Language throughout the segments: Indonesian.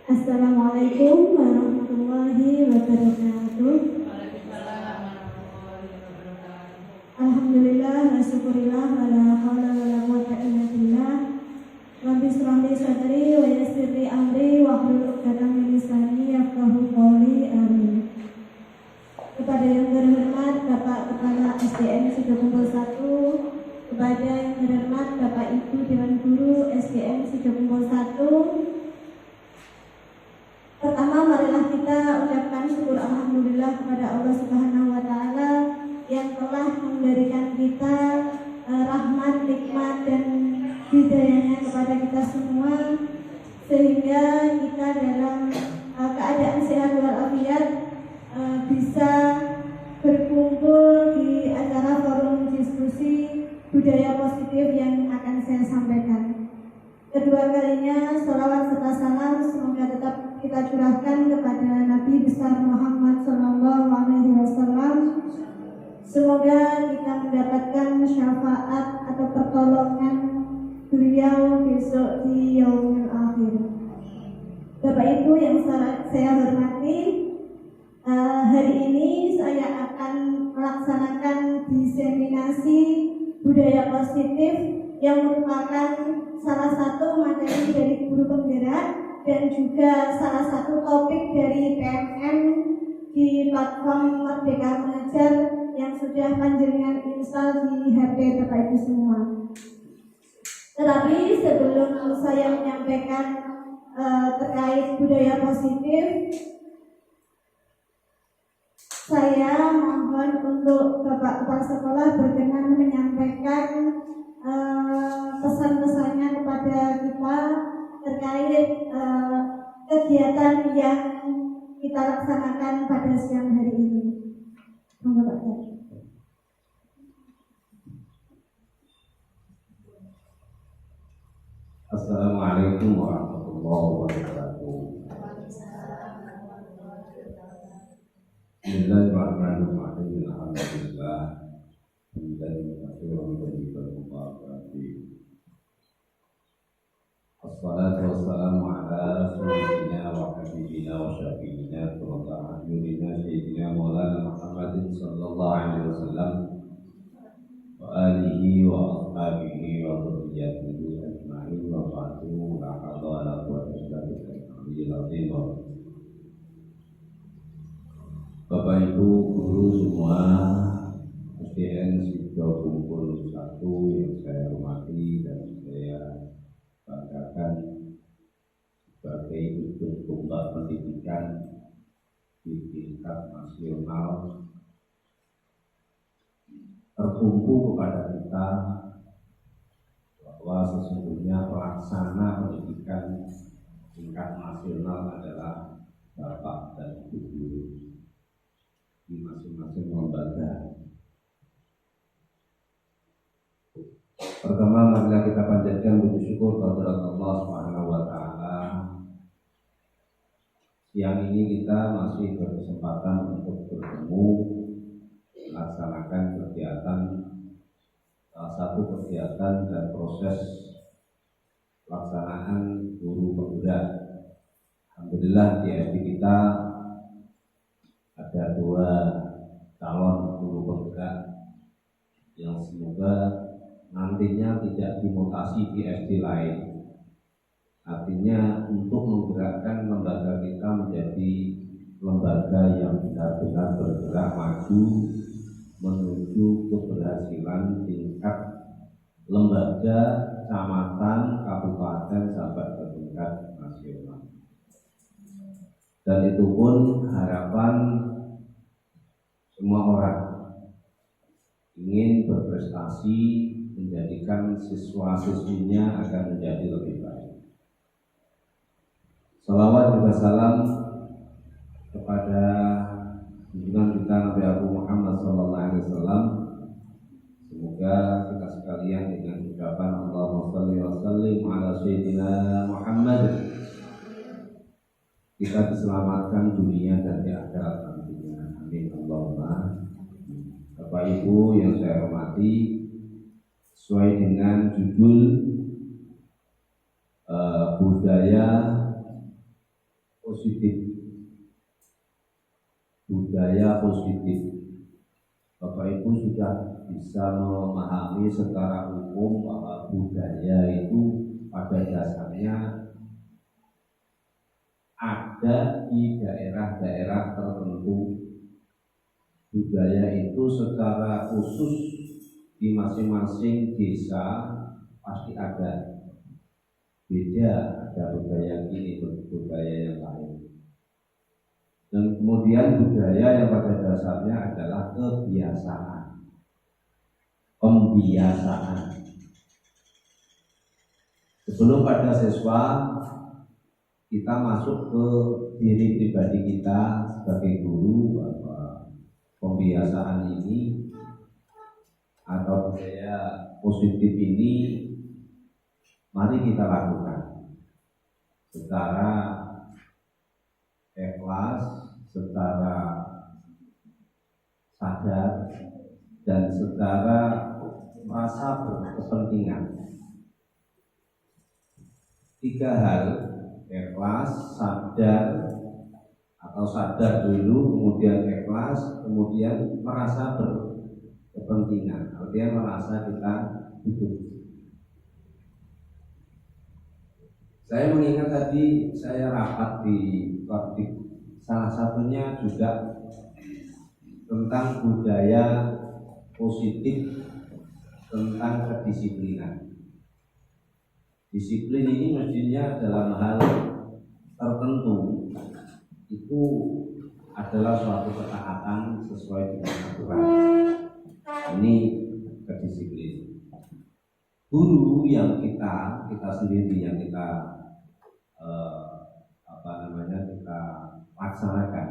Assalamualaikum warahmatullahi wabarakatuh. Alhamdulillah wa syukurillah wa la haula wa la quwwata illa billah. Rabbi shrah li sadri wa yassir li amri wa hlul 'uqdatam min lisani yafqahu qawli. Amin. Kepada yang terhormat Bapak Kepala SDN Sidokumpul 1, kepada yang terhormat Bapak Ibu Dewan Guru SDN Sidokumpul 1, pertama, marilah kita ucapkan syukur alhamdulillah kepada Allah Subhanahu wa taala yang telah memberikan kita rahmat, nikmat dan hidayahnya kepada kita semua, sehingga kita dalam keadaan sehat walafiat bisa berkumpul di acara forum diskusi budaya positif yang akan saya sampaikan. Kedua kalinya, salawat serta salam semoga tetap kita curahkan kepada Nabi besar Muhammad SAW. Semoga kita mendapatkan syafaat atau pertolongan beliau besok di yaumil akhir. Bapak Ibu yang saya hormati, hari ini saya akan melaksanakan diseminasi budaya positif yang merupakan salah satu materi dari guru penggerak dan juga salah satu topik dari PMN di platform Merdeka Mengajar yang sudah panjenengan install di HP Bapak Ibu semua. Tetapi sebelum saya menyampaikan terkait budaya positif, saya mohon untuk Bapak Kepala Sekolah berkenan menyampaikan pesan-pesannya kepada kita terkait kegiatan yang kita laksanakan pada siang hari ini. Monggo Pak. Assalamualaikum warahmatullahi wabarakatuh. Bismillahirrahmanirrahim. Alhamdulillah. Assalatu wassalamu ala sayyidina wa habibina wa syafi'ina wa ta'ala sayyidina Maulana Muhammadin sallallahu alaihi wasallam wa alihi wa ashabihi wa dhurriyyatihi ajma'in wa ba'du la haula wa la quwwata illa billah. Bapak Ibu guru semua SDN Sidokumpul 1 yang saya hormati dan saya banggakan sebagai ujung tombak pendidikan di tingkat nasional, tertumpu kepada kita bahwa sesungguhnya pelaksana pendidikan tingkat nasional adalah Bapak dan Ibu guru di masing-masing lembaga. Pertama, marilah kita panjatkan puji syukur kepada Allah Subhanahu wa taala. Siang ini kita masih berkesempatan untuk bertemu melaksanakan kegiatan, salah satu kegiatan dan proses pelaksanaan guru penggerak. Alhamdulillah di FD kita ada 2 calon guru penggerak yang semoga nantinya tidak dimutasi di SD lain. Artinya untuk menggerakkan lembaga kita menjadi lembaga yang benar-benar bergerak maju menuju keberhasilan tingkat lembaga, kecamatan, kabupaten sampai ke tingkat nasional. Dan itu pun harapan semua orang ingin berprestasi, menjadikan siswa-siswinya akan menjadi lebih baik. Salawat juga salam kepada junjungan kita Nabi Muhammad SAW. Semoga kita sekalian dengan ucapan Allahumma shalli wa sallim ala sayyidina Muhammad kita diselamatkan dunia dan di akhirat nantinya. Amin Allahumma. Bapak Ibu yang saya hormati, sesuai dengan judul budaya positif, budaya positif. Bapak Ibu sudah bisa memahami secara umum bahwa budaya itu pada dasarnya ada di daerah-daerah tertentu. Budaya itu secara khusus di masing-masing desa pasti ada. Beda, ada budaya ini, budaya yang lain. Dan kemudian budaya yang pada dasarnya adalah kebiasaan, pembiasaan. Sebelum pada siswa, kita masuk ke diri pribadi kita sebagai guru, bahwa pembiasaan ini atau budaya positif ini mari kita lakukan secara ikhlas, secara sadar, dan secara merasa berkepentingan. 3 hal: ikhlas, sadar, atau sadar dulu, kemudian ikhlas, kemudian merasa berkepentingan, artinya merasa kita butuh. Saya mengingat tadi saya rapat di salah satunya juga tentang budaya positif, tentang kedisiplinan. Disiplin ini mestinya dalam hal tertentu itu adalah suatu ketaatan sesuai dengan aturan. Ini kedisiplinan. Guru yang kita sendiri yang kita kita laksanakan,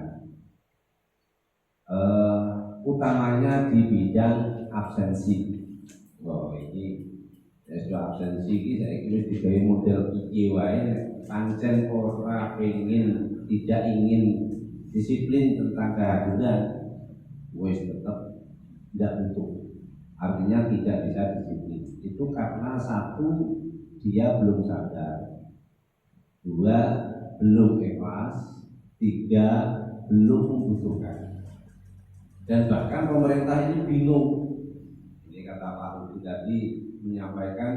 utamanya di bidang absensi. Ini sudah absensi ini saya kira digawe model iki wae, pancen ora pengen, tidak ingin disiplin tentang kehadiran, wis tetap tidak butuh. Artinya tidak bisa disiplin. Itu karena 1, dia belum sadar, 2, belum ikhlas, 3, belum membutuhkan. Dan bahkan pemerintah ini bingung. Ini kata Pak Rudi tadi menyampaikan,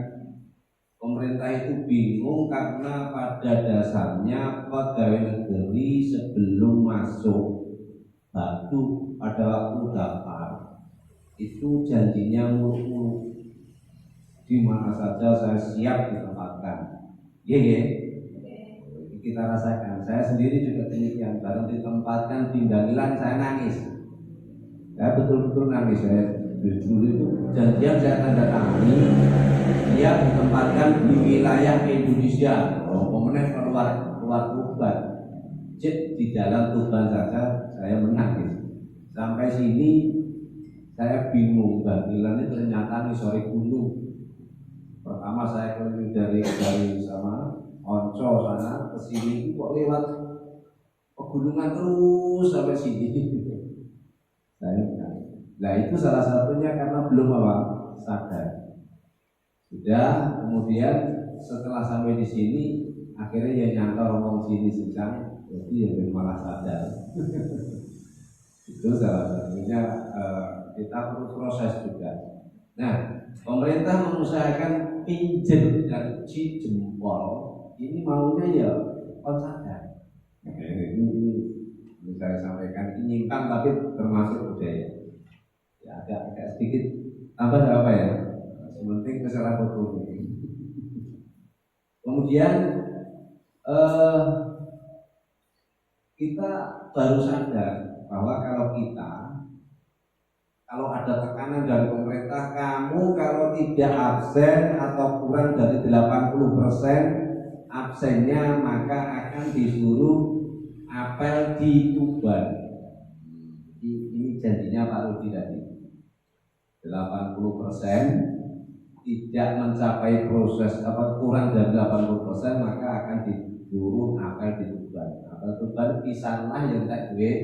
pemerintah itu bingung karena pada dasarnya pegawai negeri sebelum masuk batu pada waktu daftar itu janjinya muluk-muluk, di mana saja saya siap ditempatkan. Kita rasakan. Saya sendiri juga demikian. Baru ditempatkan di Danggilan saya nangis. Saya betul-betul nangis. Saya dulu itu janjian saya tanda tangani, dia ditempatkan di wilayah Indonesia. Pemenang keluar Tuban. Di jalan Tuban saja saya menangis. Sampai sini saya bingung. Danggilan itu ternyata sore gunung. Pertama saya keliling dari sama Onco sana ke sini kok lewat pegunungan terus sampai sini. Nah itu salah satunya karena belum sadar. Sudah, kemudian setelah sampai di sini akhirnya ya nyantol ngomong sini sincang, jadi ya malah sadar. Itu salah satunya, kita perlu proses juga. Nah, pemerintah mengusahakan pinjam dan jempol. Ini maunya ya sadar. Ini saya sampaikan, ini nyimpang tapi termasuk budaya. Ya agak sedikit tambah apa ya? Sementing masalah hukum. Kemudian kita baru sadar bahwa kalau ada tekanan dari pemerintah, kamu kalau tidak absen atau kurang dari 80% absennya, maka akan disuruh apel di Tuban. Ini janjinya Pak Rudi tadi. 80% tidak mencapai proses kurang dari 80%, maka akan disuruh apel di Tuban. Apel Tuban pisanlah yang tak duit.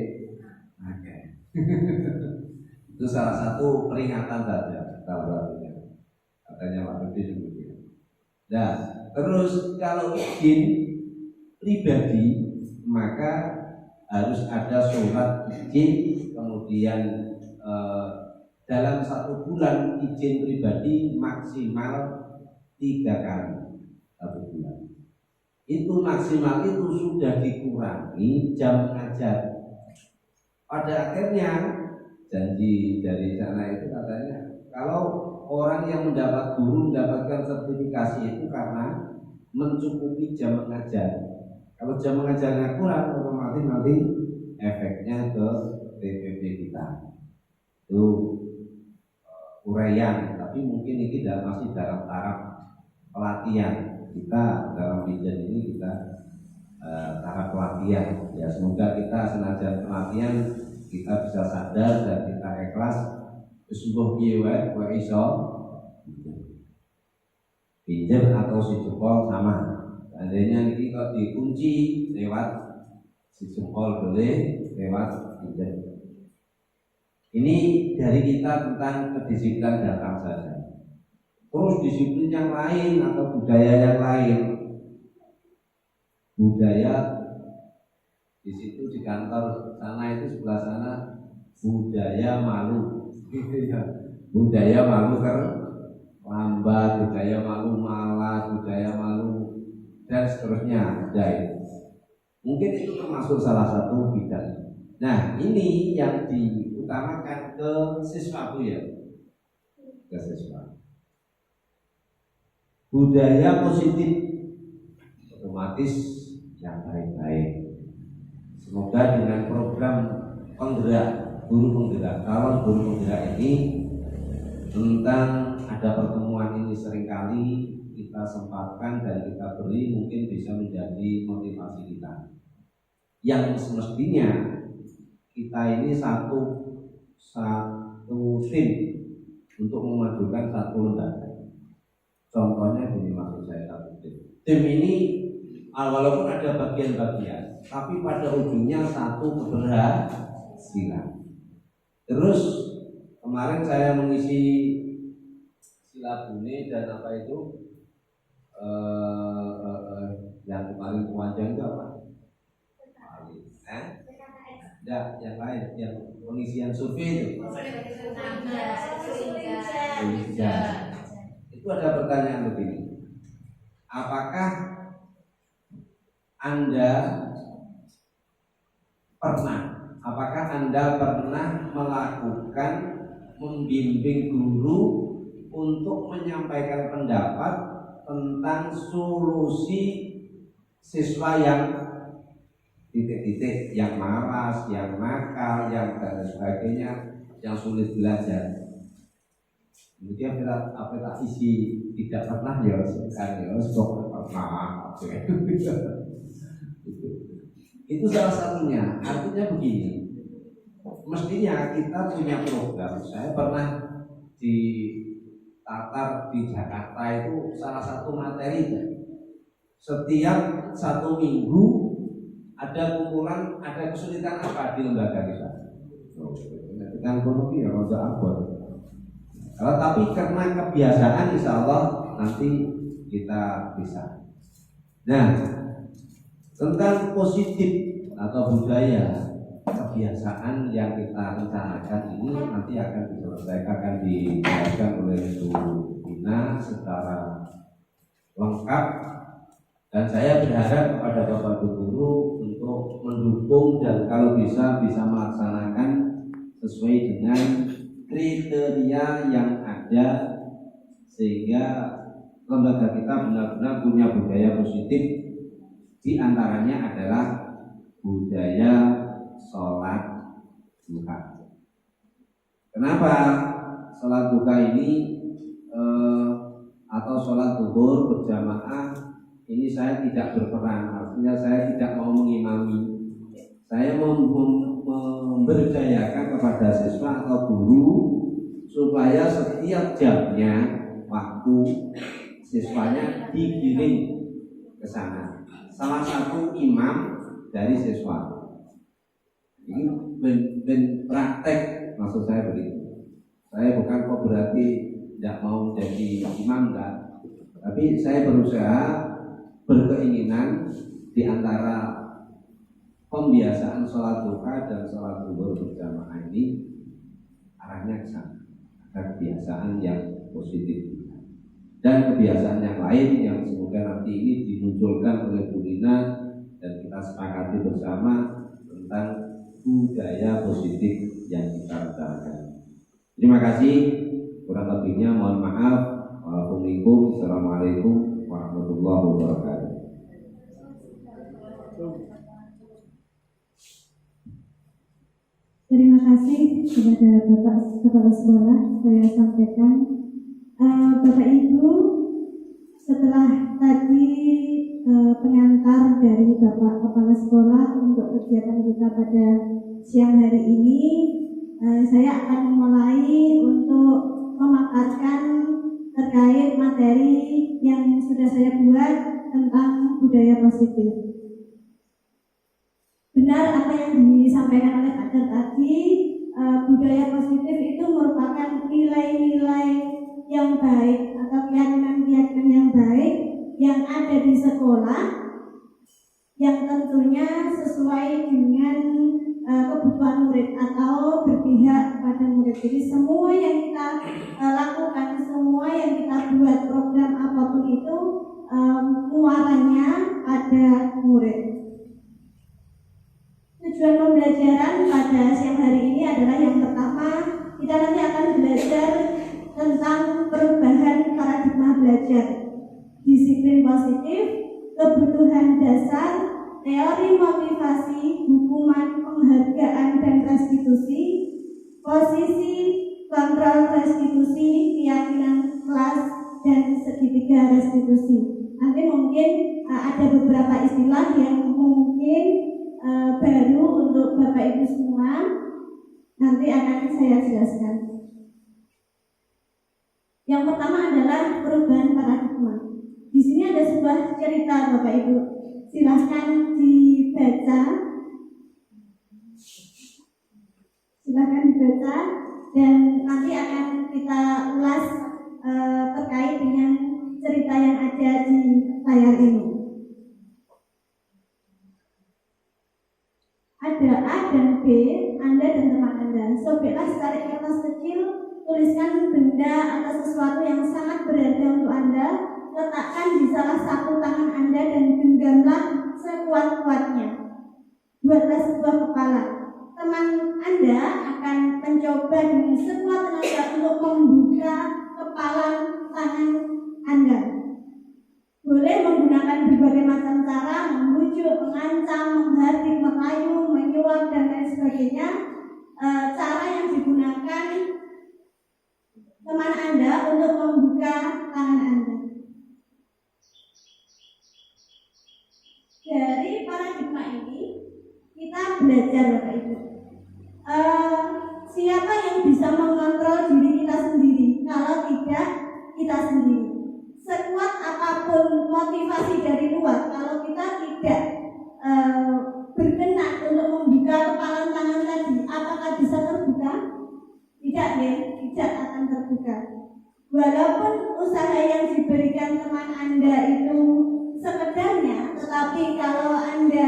Itu salah satu peringatan saja, salah satunya. Katanya Pak Rudi demikian. Nah, terus kalau izin pribadi, maka harus ada surat izin, kemudian dalam 1 bulan izin pribadi maksimal 3 kali 1 bulan. Itu maksimal itu sudah dikurangi jam mengajar. Pada akhirnya janji dari sana itu katanya kalau orang yang mendapat guru mendapatkan sertifikasi itu karena mencukupi jam mengajar. Kalau jam mengajarnya kurang, otomatis nanti efeknya ke TPP kita. Itu uraian, tapi mungkin ini masih dalam taraf pelatihan. Kita dalam bijan ini kita taraf pelatihan. Ya semoga kita senajan pelatihan kita bisa sadar dan kita ikhlas. Sebuah biaya wa iso pinjam atau si jempol sama. Seandainya ini kalau dikunci lewat si jempol boleh, lewat pinjam. Ini dari kita tentang kedisiplinan datang saja. Terus disiplin yang lain atau budaya yang lain. Budaya di situ di kantor sana itu sebelah sana budaya malu. Budaya malu lambat, budaya malu malas, budaya malu dan seterusnya. Mungkin itu termasuk salah satu bidang. Nah ini yang diutamakan ke siswa Bu ya, ke siswa. Budaya positif otomatis yang baik-baik. Semoga dengan program penggerak guru penggerak, calon guru penggerak ini tentang ada pertemuan ini seringkali kita sempatkan dan kita beri mungkin bisa menjadi motivasi kita. Yang semestinya kita ini satu tim untuk memajukan satu lembaga. Contohnya gini maksud saya satu tim. Tim ini walaupun ada bagian-bagian, tapi pada ujungnya satu keberhasilan. Terus kemarin saya mengisi silabune dan apa itu yang kemarin pemanjang itu apa? Enggak, yang lain, yang pengisian survei itu. Itu ada pertanyaan begini. Apakah Anda pernah melakukan membimbing guru untuk menyampaikan pendapat tentang solusi siswa yang titik-titik, yang malas, yang nakal, yang dan sebagainya, yang sulit belajar? Kemudian apa tak isi tidak pernah ya sekarang ya pernah. Itu salah satunya. Artinya begini, mestinya kita punya program. Saya pernah ditatar di Jakarta itu salah satu materinya. Setiap 1 minggu ada kumpulan, ada kesulitan apa di lembaga kita. Dengan ekonomi ya roda abot. Kalau tapi karena kebiasaan, insya Allah nanti kita bisa. Nah, tentang positif atau budaya kebiasaan yang kita rencanakan ini nanti akan diselesaikan, akan dijelaskan oleh Bu Ina secara lengkap, dan saya berharap kepada Bapak Guru untuk mendukung dan kalau bisa melaksanakan sesuai dengan kriteria yang ada sehingga lembaga kita benar-benar punya budaya positif. Di antaranya adalah budaya sholat duha. Kenapa sholat duha ini atau sholat zuhur berjamaah ini saya tidak berperan, artinya saya tidak mau mengimami. Saya memberdayakan kepada siswa atau guru supaya setiap jamnya waktu siswanya digiring ke sana. Salah satu imam dari siswa. Ini praktek, maksud saya begitu. Saya bukan kok berarti tidak mau menjadi imam, enggak. Tapi saya berusaha berkeinginan di antara pembiasaan sholat duha dan sholat zuhur berjamaah ini arahnya ke sana, agar kebiasaan yang positif dan kebiasaan yang lain yang semoga nanti ini dimunculkan oleh Bu Rina dan kita sepakati bersama tentang budaya positif yang kita rencanakan. Terima kasih, kurang lebihnya mohon maaf. Assalamualaikum warahmatullahi wabarakatuh. Terima kasih kepada Bapak Kepala Sekolah. Saya sampaikan, Bapak Ibu, setelah tadi pengantar dari Bapak Kepala Sekolah untuk kegiatan kita pada siang hari ini, saya akan memulai untuk memaparkan terkait materi yang sudah saya buat tentang budaya positif. Benar apa yang disampaikan oleh Pak Dar tadi, budaya positif itu merupakan nilai-nilai yang baik atau keyakinan-keyakinan yang baik yang ada di sekolah, yang tentunya sesuai dengan kebutuhan murid atau berpihak pada murid. Jadi semua yang kita lakukan, semua yang kita buat, program apapun itu muaranya pada murid. Tujuan pembelajaran pada siang hari ini adalah yang pertama, kita nanti akan belajar tentang perubahan paradigma belajar, disiplin positif, kebutuhan dasar, teori motivasi, hukuman, penghargaan dan restitusi, posisi, kontrol restitusi, keyakinan kelas, dan segitiga restitusi. Nanti mungkin ada beberapa istilah yang mungkin baru untuk Bapak Ibu semua, nanti akan saya jelaskan. Yang pertama adalah perubahan paradigma. Di sini ada sebuah cerita Bapak Ibu, silahkan dibaca, dan nanti akan kita ulas terkait dengan cerita yang ada di layar ini. Ada A dan B, Anda dan teman Anda. Sobeklah setarik kertas kecil, tuliskan benda atau sesuatu yang sangat berharga untuk Anda, letakkan di salah satu tangan Anda dan genggamlah sekuat-kuatnya. Buatlah sebuah kepala. Teman Anda akan mencoba dengan sekuat tenaga untuk membuka kepala tangan Anda. Boleh menggunakan berbagai macam cara, membujuk, mengancam, menghardik, merayu, menyuap, dan lain sebagainya. Cara yang digunakan teman Anda untuk membuka tangan Anda. Dari paradigma ini kita belajar Bapak Ibu, siapa yang bisa mengontrol diri kita sendiri kalau tidak kita sendiri. Sekuat apapun motivasi dari luar, kalau kita tidak berkenan untuk membuka kepala tangan tadi, apakah bisa terbuka? Tidak, ya, tidak akan terbuka. Walaupun usaha yang diberikan teman Anda itu sekedarnya, tetapi kalau Anda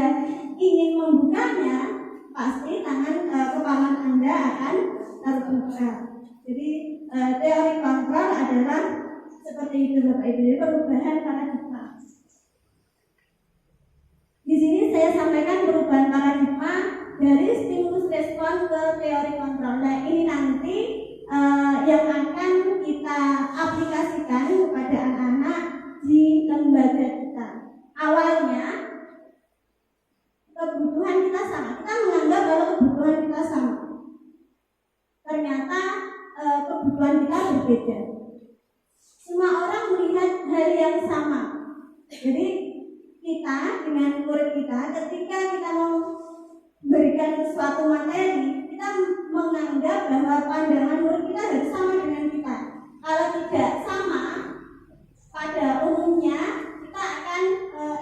ingin membukanya, pasti kepala Anda akan terbuka. Jadi teori kontrol adalah seperti itu Bapak Ibu, perubahan paradigma. Di sini saya sampaikan perubahan paradigma dari stimulus respon ke teori kontrol. Nah ini nanti yang akan kita aplikasikan kepada anak-anak di lembaga kita. Awalnya kebutuhan kita sama, kita menganggap kalau kebutuhan kita sama. Ternyata kebutuhan kita berbeda. Semua orang melihat hal yang sama. Jadi kita dengan murid kita, ketika kita mau memberikan suatu materi, kita menganggap bahwa pandangan murid kita harus sama dengan kita. Kalau tidak sama, pada umumnya kita akan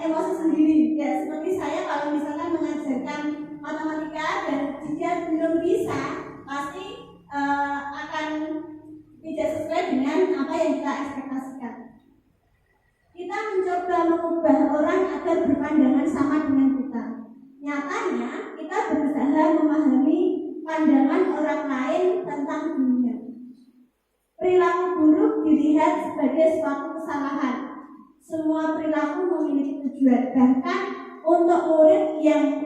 emosi sendiri. Ya seperti saya kalau misalkan mengajarkan matematika dan dia belum bisa, pasti akan tidak sesuai dengan apa yang kita ekspektasikan. Kita mencoba mengubah orang agar berpandangan sama dengan kita. Nyatanya kita berusaha memahami pandangan orang lain tentang dunia. Perilaku buruk dilihat sebagai suatu kesalahan. Semua perilaku memiliki tujuan. Bahkan untuk murid yang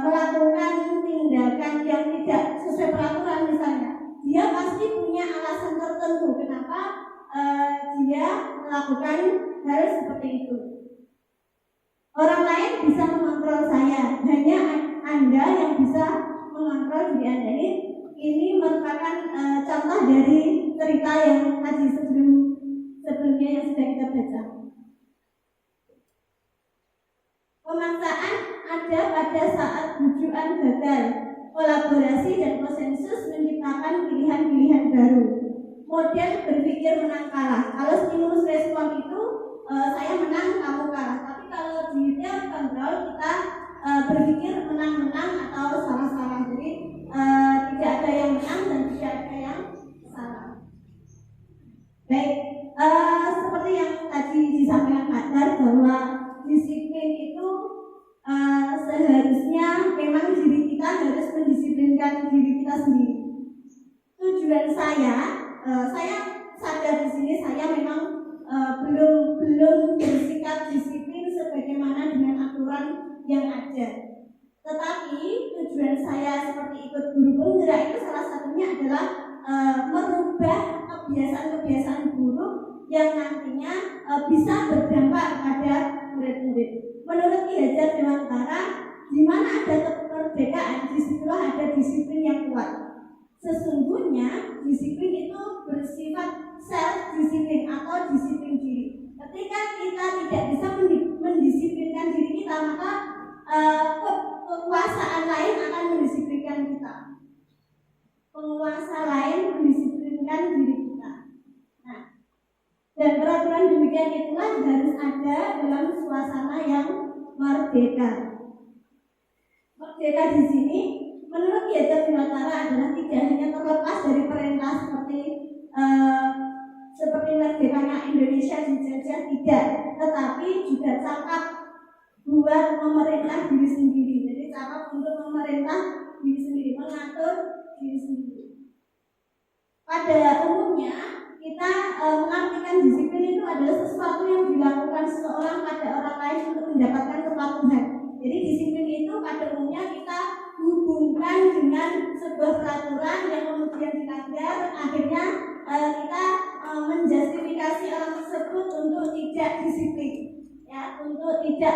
melakukan tindakan yang tidak sesuai peraturan misalnya, dia pasti punya alasan tertentu kenapa dia melakukan hal seperti itu. Orang lain bisa mengontrol saya, hanya Anda yang bisa mengontrol diri Anda. Ini merupakan contoh dari cerita yang tadi sebelumnya yang sudah kita baca. Pemaksaan ada pada saat rujukan gagal. Kolaborasi dan konsensus menciptakan pilihan-pilihan baru. Model berpikir menang kalah. Kalau stimulus respon itu saya menang, kamu kalah. Tapi kalau di teori kontrol kita berpikir menang-menang atau salah-salah. Jadi tidak ada yang menang dan tidak ada yang salah. Baik, seperti yang tadi disampaikan Pak Dar bahwa disiplin itu seharusnya memang diri kita harus mendisiplinkan diri kita sendiri. Tujuan saya sadar di sini saya memang belum bersikap disiplin sebagaimana dengan aturan yang ada. Tetapi tujuan saya seperti ikut guru penggerak itu salah satunya adalah merubah kebiasaan-kebiasaan buruk yang nantinya bisa berdampak pada murid-murid. Menurut Ki Hajar Dewantara, di mana ada kemerdekaan, disitulah ada disiplin yang kuat. Sesungguhnya disiplin itu bersifat self-disiplin atau disiplin diri. Ketika kita tidak bisa mendisiplinkan diri kita, maka kekuasaan lain akan mendisiplinkan kita. Penguasa lain mendisiplinkan diri kita. Nah, dan peraturan demikian itulah harus ada dalam suasana yang merdeka. Merdeka di sini menurut Ki Hajar Dewantara adalah tidak hanya terlepas dari perintah seperti merdekanya Indonesia dijajah, tidak, tetapi juga cakap buat memerintah diri sendiri. Jadi cakap untuk memerintah diri sendiri, mengatur diri sendiri. Pada umumnya kita mengartikan disiplin itu adalah sesuatu yang dilakukan seseorang pada orang lain untuk mendapatkan kepatuhan. Jadi disiplin itu pada umumnya kita hubungkan dengan sebuah peraturan yang kemudian dilanggar, akhirnya kita menjustifikasi orang tersebut untuk tidak disiplin, ya, untuk tidak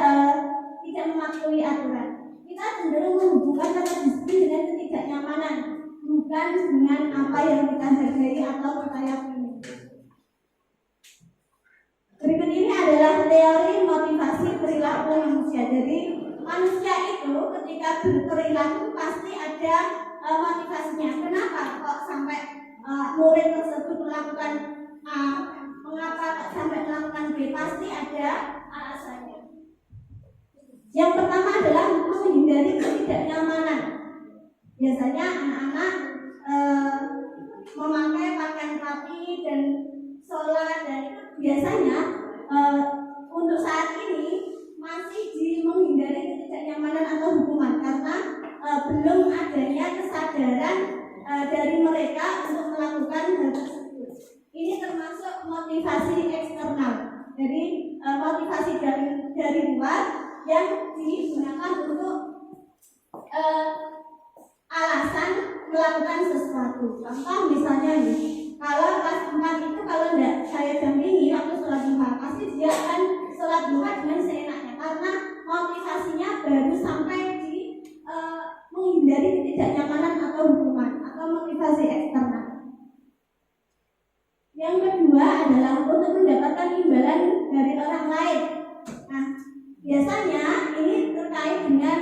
mematuhi aturan. Kita cenderung menghubungkan kata disiplin dengan ketidaknyamanan, bukan dengan apa yang kita hargai atau kita yakini. Berikut ini adalah teori motivasi perilaku manusia. Jadi manusia itu ketika berperilaku pasti ada motivasinya. Kenapa kok sampai murid tersebut melakukan A? Mengapa kok sampai melakukan B? Pasti ada alasannya. Yang pertama adalah menghindari ketidaknyamanan. Biasanya anak-anak memakai pakaian rapi dan sholat, dan itu biasanya untuk saat ini masih menghindari ketidaknyamanan atau hukuman karena belum adanya kesadaran dari mereka untuk melakukan hal tersebut. Ini termasuk motivasi eksternal, jadi motivasi dari luar yang digunakan untuk alasan melakukan sesuatu. Contoh misalnya nih, kalau kelas 4 itu kalau tidak saya dampingi waktu sholat duha, pasti dia akan sholat duha dengan seenaknya karena motivasinya baru sampai di menghindari ketidaknyamanan atau hukuman atau motivasi eksternal. Yang kedua adalah untuk mendapatkan imbalan dari orang lain. Nah, biasanya ini terkait dengan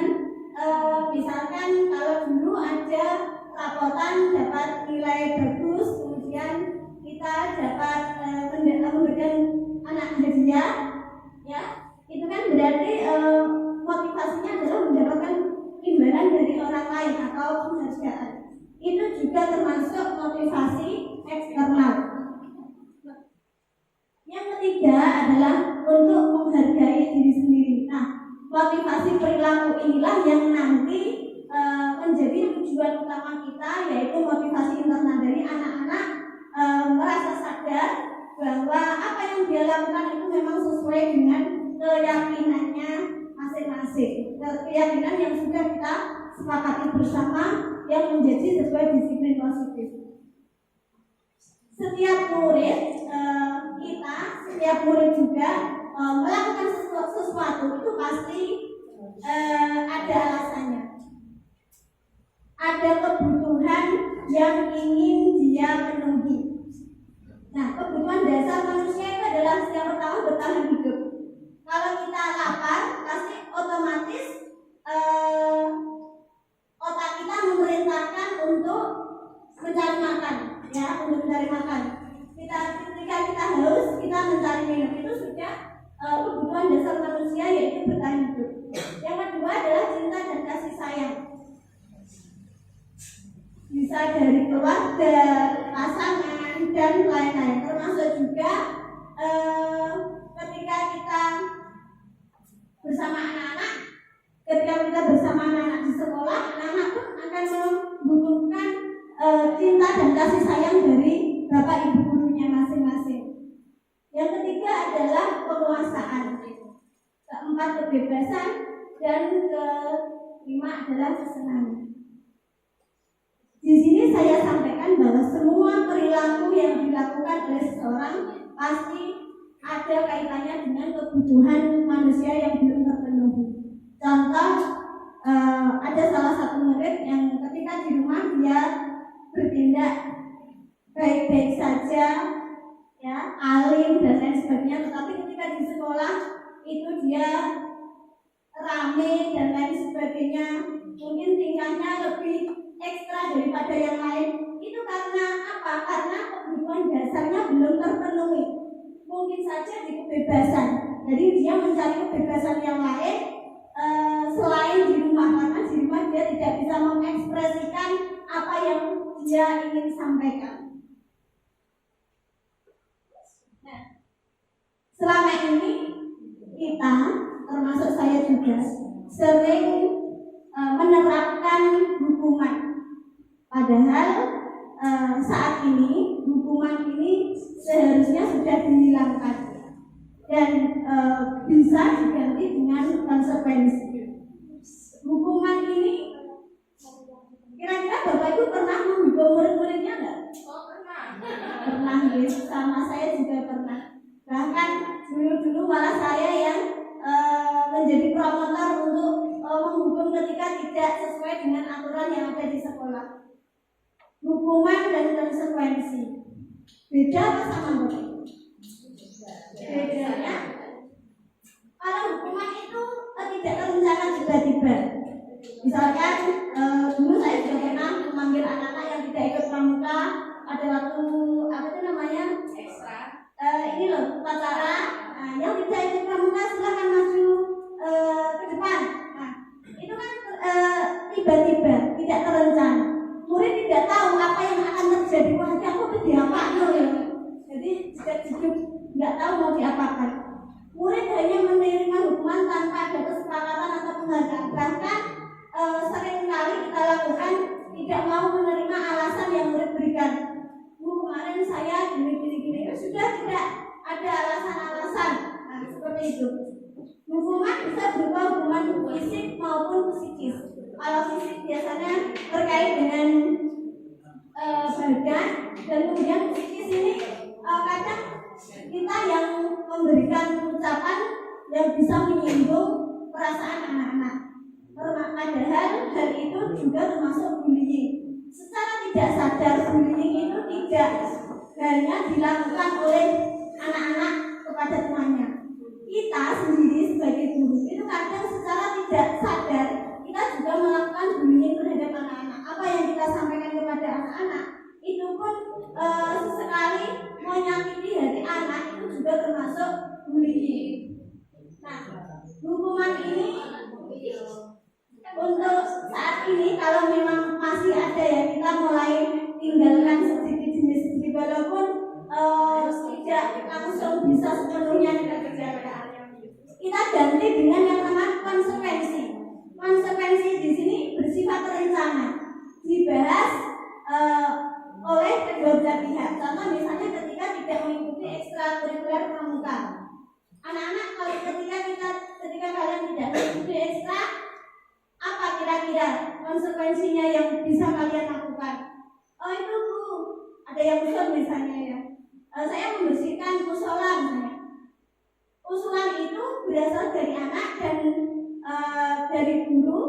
misalkan kalau dulu ada rapotan dapat nilai bagus, kemudian kita dapat memberikan anak hadiah, ya, itu kan berarti motivasinya adalah mendapatkan imbalan dari orang lain atau penghargaan. Itu juga termasuk motivasi eksternal. Yang ketiga adalah untuk menghargai diri sendiri. Nah, motivasi perilaku inilah yang nanti menjadi tujuan utama kita, yaitu motivasi internal dari anak-anak merasa sadar bahwa apa yang dia lakukan itu memang sesuai dengan keyakinannya masing-masing, keyakinan yang sudah kita sepakati bersama yang menjadi sebuah disiplin positif. Setiap murid setiap murid juga melakukan sesuatu itu pasti ada alasannya, ada kebutuhan yang ingin dia penuhi. Nah, kebutuhan dasar manusia itu adalah yang pertama bertahan hidup. Kalau kita lapar, pasti otomatis otak kita memerintahkan untuk mencari makan, ya, untuk mencari makan. Ketika kita haus, kita mencari minum. Itu sudah kebutuhan dasar manusia, yaitu bertahan hidup. Yang kedua adalah cinta dan kasih sayang. Bisa dari keluarga, pasangan, dan lain-lain. Termasuk juga ketika kita bersama anak-anak, di sekolah, anak-anak pun akan membutuhkan cinta dan kasih sayang dari bapak ibu gurunya masing-masing. Yang ketiga adalah penguasaan. Keempat kebebasan, dan kelima adalah kesenangan. Di sini saya sampaikan bahwa semua perilaku yang dilakukan oleh seseorang pasti ada kaitannya dengan kebutuhan manusia yang belum terpenuhi. Contoh, ada salah satu murid yang ketika di rumah dia bertindak baik-baik saja, ya, alim dan lain sebagainya, tetapi ketika di sekolah itu dia rame dan lain sebagainya, mungkin tingkahnya lebih ekstra daripada yang lain. Itu karena apa? Karena kebutuhan dasarnya belum terpenuhi. Mungkin saja di kebebasan, jadi dia mencari kebebasan yang lain selain di rumah, karena di rumah dia tidak bisa mengekspresikan apa yang dia ingin sampaikan. Nah, selama ini kita, termasuk saya juga, sering menerapkan hukuman. Padahal saat ini hukuman ini seharusnya sudah dihilangkan dan bisa diganti dengan konsekuensi. Hukuman ini, kira-kira Bapak Ibu pernah menghukum murid-muridnya enggak? Pernah, ya. Sama saya juga pernah. Bahkan dulu malah saya yang menjadi promotor untuk menghukum ketika tidak sesuai dengan aturan yang ada di sekolah. Hukuman dan konsekuensi beda apa sama Bapak? Bedanya, kalau hukuman itu tidak terencana tiba-tiba. Misalkan dulu saya juga pernah memanggil anak-anak yang tidak ikut pramuka pada waktu ekstra. Ini loh upacara. Yang tidak ikut pramuka silakan maju ke depan. Nah, itu kan tiba-tiba, tidak terencana. Murid tidak tahu apa yang akan terjadi. Wah, aku diapakan ya. Jadi juga nggak tahu mau diapakan. Murid hanya menerima hukuman tanpa ada kesepakatan atau penghargaan. Bahkan seringkali kita lakukan tidak mau menerima alasan yang murid berikan. Kemarin saya gini, sudah tidak ada alasan-alasan. Nah, seperti itu. Hukuman bisa berupa hukuman fisik maupun psikis. Kalau fisik biasanya terkait dengan badan, dan kemudian psikis ini kadang kita yang memberikan ucapan yang bisa menyinggung perasaan anak-anak. Padahal hal itu juga termasuk bullying. Secara tidak sadar, bullying itu tidak hanya dilakukan oleh anak-anak kepada temannya. Kita sendiri sebagai guru itu kadang secara tidak sadar kita juga melakukan bullying terhadap anak-anak. Apa yang kita sampaikan kepada anak-anak itu pun sesekali menyakiti hati anak, itu juga termasuk bullying. Nah, hukuman ini untuk saat ini kalau memang masih ada ya, kita mulai tinggalkan sedikit walaupun tidak langsung bisa sepenuhnya kita kerjakan. Kita ganti dengan yang namanya konsekuensi. Contoh misalnya ketika tidak mengikuti ekstrakurikuler pramuka. Anak-anak, kalau ketika kalian tidak mengikuti ekstra, apa kira-kira konsekuensinya yang bisa kalian lakukan? Oh itu Bu, ada yang usul misalnya ya. Saya membersihkan musola misalnya. Usulan itu berasal dari anak dan dari guru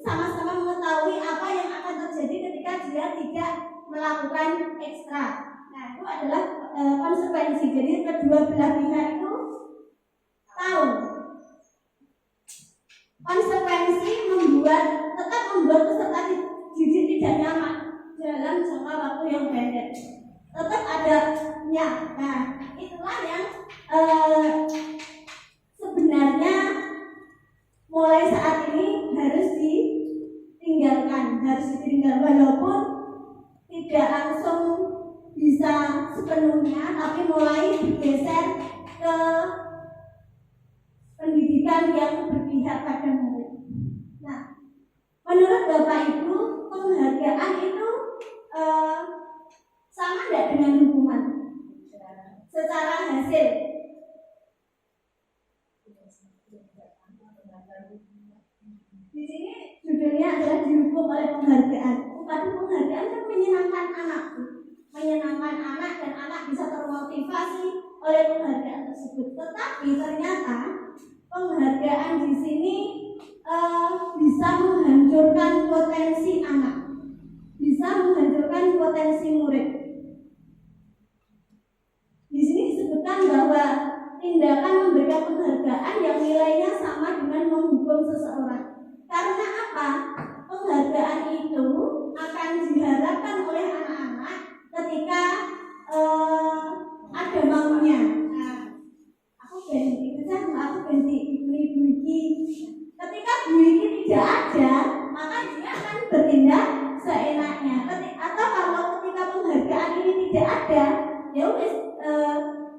sama-sama mengetahui apa yang akan terjadi ketika dia tidak melakukan ekstra. Nah itu adalah konsekuensi. Jadi kedua belah pihak itu tahu konsekuensi tetap membuat peserta didik tidak nyaman dalam jangka waktu yang pendek. Tetap adanya. Nah itulah yang sebenarnya mulai saat ini harus ditinggalkan, walaupun tidak langsung bisa sepenuhnya, tapi mulai digeser ke pendidikan yang berpihak pada murid. Nah, menurut Bapak Ibu, penghargaan itu sama tidak dengan hukuman secara hasil? Di sini judulnya adalah dihukum oleh penghargaan. Tapi penghargaan kan menyenangkan anak dan anak bisa termotivasi oleh penghargaan tersebut. Tetapi ternyata penghargaan di sini bisa menghancurkan potensi anak, bisa menghancurkan potensi murid. Di sini disebutkan bahwa tindakan memberikan penghargaan yang nilainya sama dengan menghukum seseorang. Karena apa? Penghargaan itu akan diharapkan oleh anak-anak ketika ada maunya. Nah, aku ganti ibu Iki. Ketika Bu Iki tidak ada, maka dia akan bertindak seenaknya. Atau kalau ketika penghargaan ini tidak ada, ya wis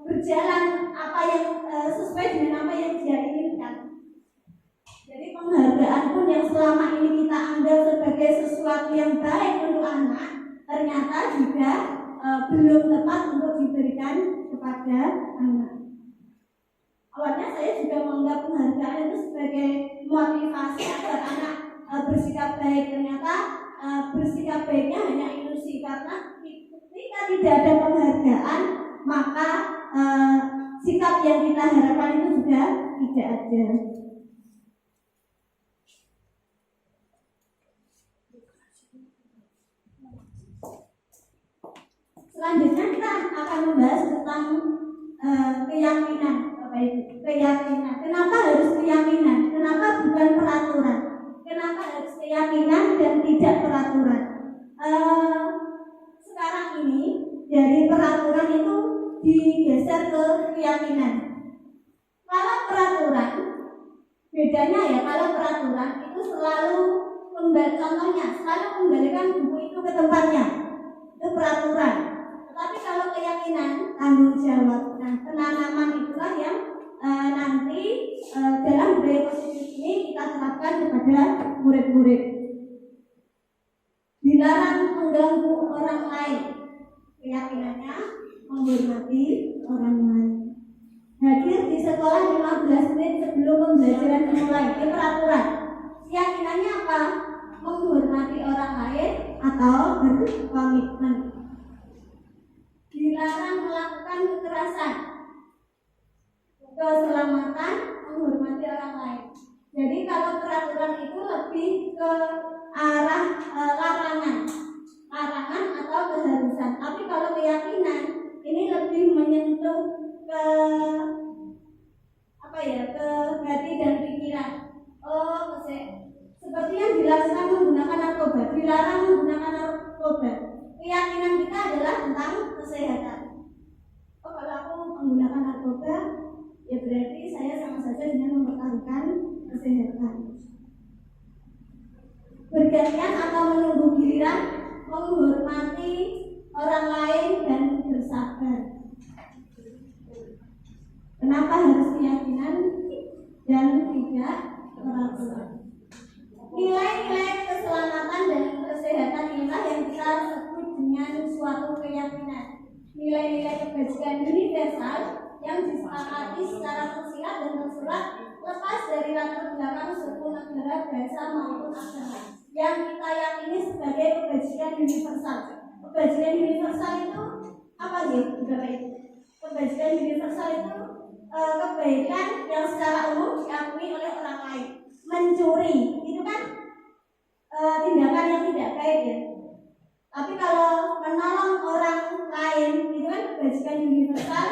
berjalan apa yang sesuai dengan apa yang dia inginkan. Jadi penghargaan pun yang selama ini kita anggap sebagai sesuatu yang baik untuk anak, ternyata juga belum tepat untuk diberikan kepada anak. Awalnya saya juga menganggap penghargaan itu sebagai motivasi agar anak bersikap baik. Ternyata bersikap baiknya hanya ilusi, karena ketika tidak ada penghargaan, maka sikap yang kita harapkan itu juga tidak ada. Selanjutnya kita akan membahas tentang keyakinan, Bapak Ibu. Keyakinan. Kenapa harus keyakinan? Kenapa bukan peraturan? Kenapa harus keyakinan dan tidak peraturan? Sekarang ini dari peraturan itu digeser ke keyakinan. Kalau peraturan, bedanya ya, kalau peraturan itu selalu contohnya selalu kembalikan buku itu ke tempatnya, itu peraturan. Tetapi kalau keyakinan, tanggung jawab. Nah, penanaman itulah yang nanti dalam budaya positif ini kita terapkan kepada murid-murid. Dilarang mengganggu orang lain. Keyakinannya menghormati orang lain. Hadir di sekolah 15 menit sebelum pembelajaran dimulai. Itu peraturan. Keyakinannya apa? Menghormati orang lain atau berkomitmen. Dilarang melakukan kekerasan. Keselamatan, menghormati orang lain. Jadi kalau peraturan itu lebih ke arah larangan atau keharusan. Tapi kalau keyakinan ini lebih menyentuh ke ke hati dan pikiran. Seperti yang dilakukan menggunakan narkoba, dilarang menggunakan narkoba. Keyakinan kita adalah tentang kesehatan. Kalau aku menggunakan narkoba, ya berarti saya sama saja dengan mempertaruhkan kesehatan. Bergantian atau menunggu giliran, menghormati orang lain dan bersabar. Kenapa harus keyakinan dan tidak peraturan? Nilai-nilai keselamatan dan kesehatan inilah yang kita sebut dengan suatu keyakinan. nilai-nilai kebajikan universal yang disepakati secara tersirat dan tersurat lepas dari latar belakang suku negara, bahasa maupun agama yang kita yakini sebagai kebajikan universal. Kebajikan universal itu apa sih? Kebajikan universal itu kebaikan yang secara umum diakui oleh orang lain. Mencuri itu kan tindakan yang tidak baik ya. Tapi kalau menolong orang lain itu kan kebajikan universal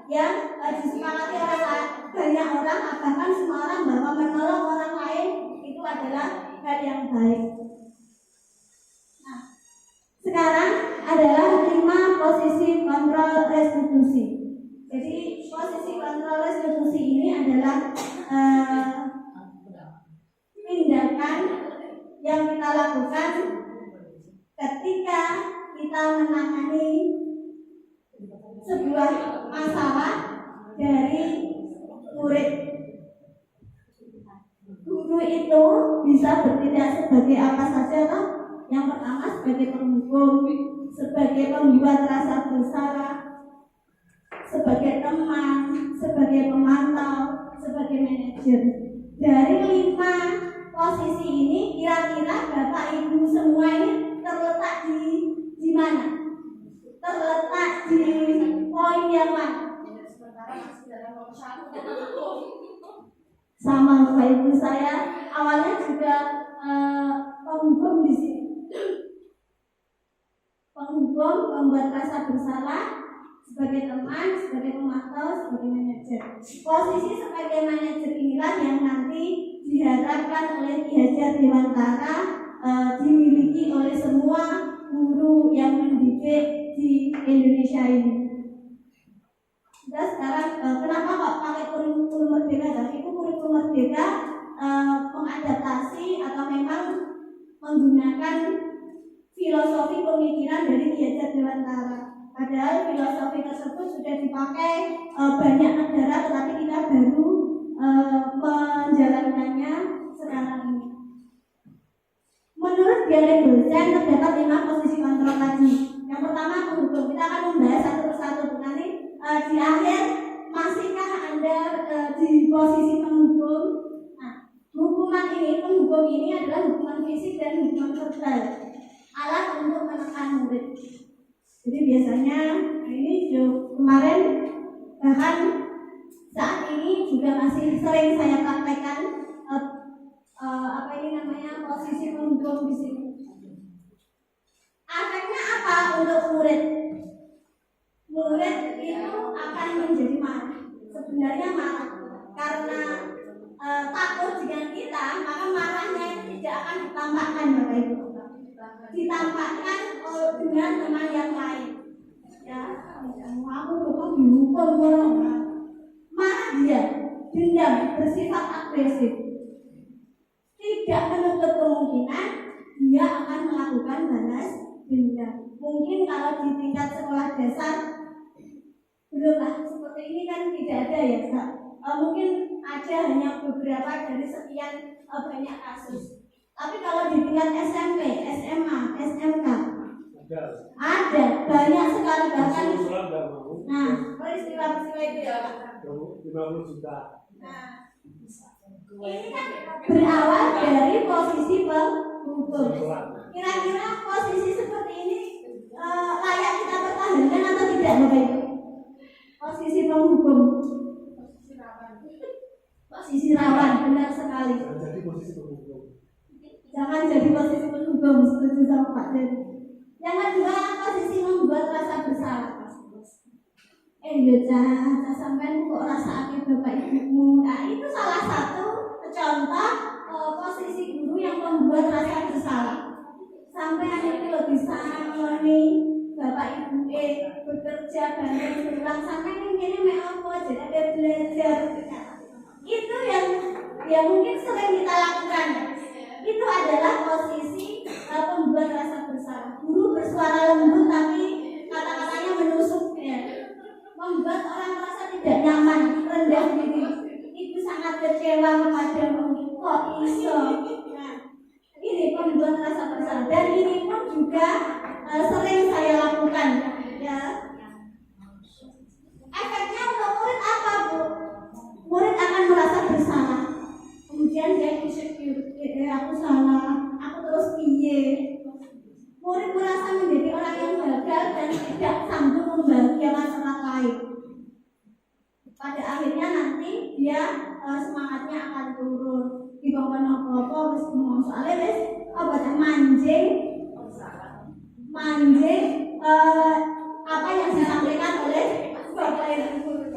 yang disepakati oleh banyak orang, bahkan semua orang, bahwa menolong orang lain itu adalah hal yang baik. Nah, sekarang adalah 5 posisi kontrol restitusi. Jadi posisi kontrol restitusi ini adalah tindakan yang kita lakukan ketika kita menangani sebuah masalah dari murid. Guru itu bisa bertindak sebagai apa saja toh? Yang pertama sebagai penghukum, sebagai pembuat rasa bersalah, sebagai teman, sebagai pemantau, sebagai manajer. Dari 5 posisi ini kira-kira Bapak Ibu semua ini terletak di mana? Terletak di poin yang mana? Sama Bapak Ibu, saya awalnya juga penghukum di sini. Penghukum, membuat rasa bersalah, sebagai teman, sebagai pemantau, sebagai manajer. Posisi sebagai manajer inilah yang nanti diharapkan oleh Ki Hajar Dewantara dimiliki oleh semua guru yang mendidik di Indonesia ini. Kita sekarang kenapa kok pakai kurikulum merdeka? Dan itu kurikulum merdeka mengadaptasi atau memang menggunakan filosofi pemikiran dari Ki Hajar Dewantara. Padahal filosofi tersebut sudah dipakai banyak negara, tetapi kita baru menjalankannya sekarang ini. Menurut Gary Dosen terdapat 5 posisi kontrol tadi. Yang pertama penghukum. Kita akan membahas satu persatu. Nanti di akhir masihkah Anda di posisi penghukum? Nah, penghukum ini adalah hukuman fisik dan hukuman verbal, alat untuk menekan murid. Jadi biasanya ini kemarin bahkan saat ini juga masih sering saya praktekkan posisi penghukum di sini. Efeknya apa untuk murid? Murid itu akan menjadi marah. Sebenarnya marah karena takut dengan kita, maka marahnya itu tidak akan ditampakkan Bapak Ibu. Ditampakkan dengan teman yang lain. Ya, aku dihukum marah dia, dendam, bersifat agresif. Tidak menutup kemungkinan dia akan melakukan balas dendam. Mungkin kalau di tingkat sekolah dasar belumlah seperti ini kan tidak ada ya Kak. Mungkin ada hanya beberapa dari sekian banyak kasus. Tapi kalau di tingkat SMP, SMA, SMK ada banyak sekali bahkan. Nah, peristiwa-peristiwa itu ya Pak. 50 juta. Nah, ini kan berawal dari posisi penghukum. Kira-kira posisi seperti ini layak kita pertahankan atau tidak Bapak Ibu? Posisi penghukum. Posisi rawan, benar sekali. Jadi posisi penghukum. Jangan jadi posisi penghukum, setuju sama Pak Den. Yang kedua, posisi membuat rasa bersalah. Sampai kok rasa Bapak Ibu. Nah, itu salah satu contoh posisi guru yang membuat rasa bersalah. Sampai itu bisa ngoni Bapak Ibu bekerja bareng berulang sampai ini apa jadi ada belajar. Itu yang mungkin sering kita lakukan. Itu adalah posisi pembuat rasa bersalah. Guru bersuara lembut tapi kata-katanya menusuk ya. Membuat orang merasa tidak nyaman, rendah diri. Ibu sangat kecewa kepadamu. Kok iso? Nah, ini pembuat rasa bersalah. Dan ini pun juga sering saya lakukan. Ya, Efeknya untuk murid apa, Bu? Murid akan merasa bersalah. Kemudian dia insecure, aku salah, aku terus piye. Murid merasa menjadi orang yang gagal dan tidak sanggup membahagiakan orang lain. Pada akhirnya nanti dia semangatnya akan turun. Di bawah apa-apa wis ngomong soalnya wis manjing apa yang disampaikan oleh Bapak Ibu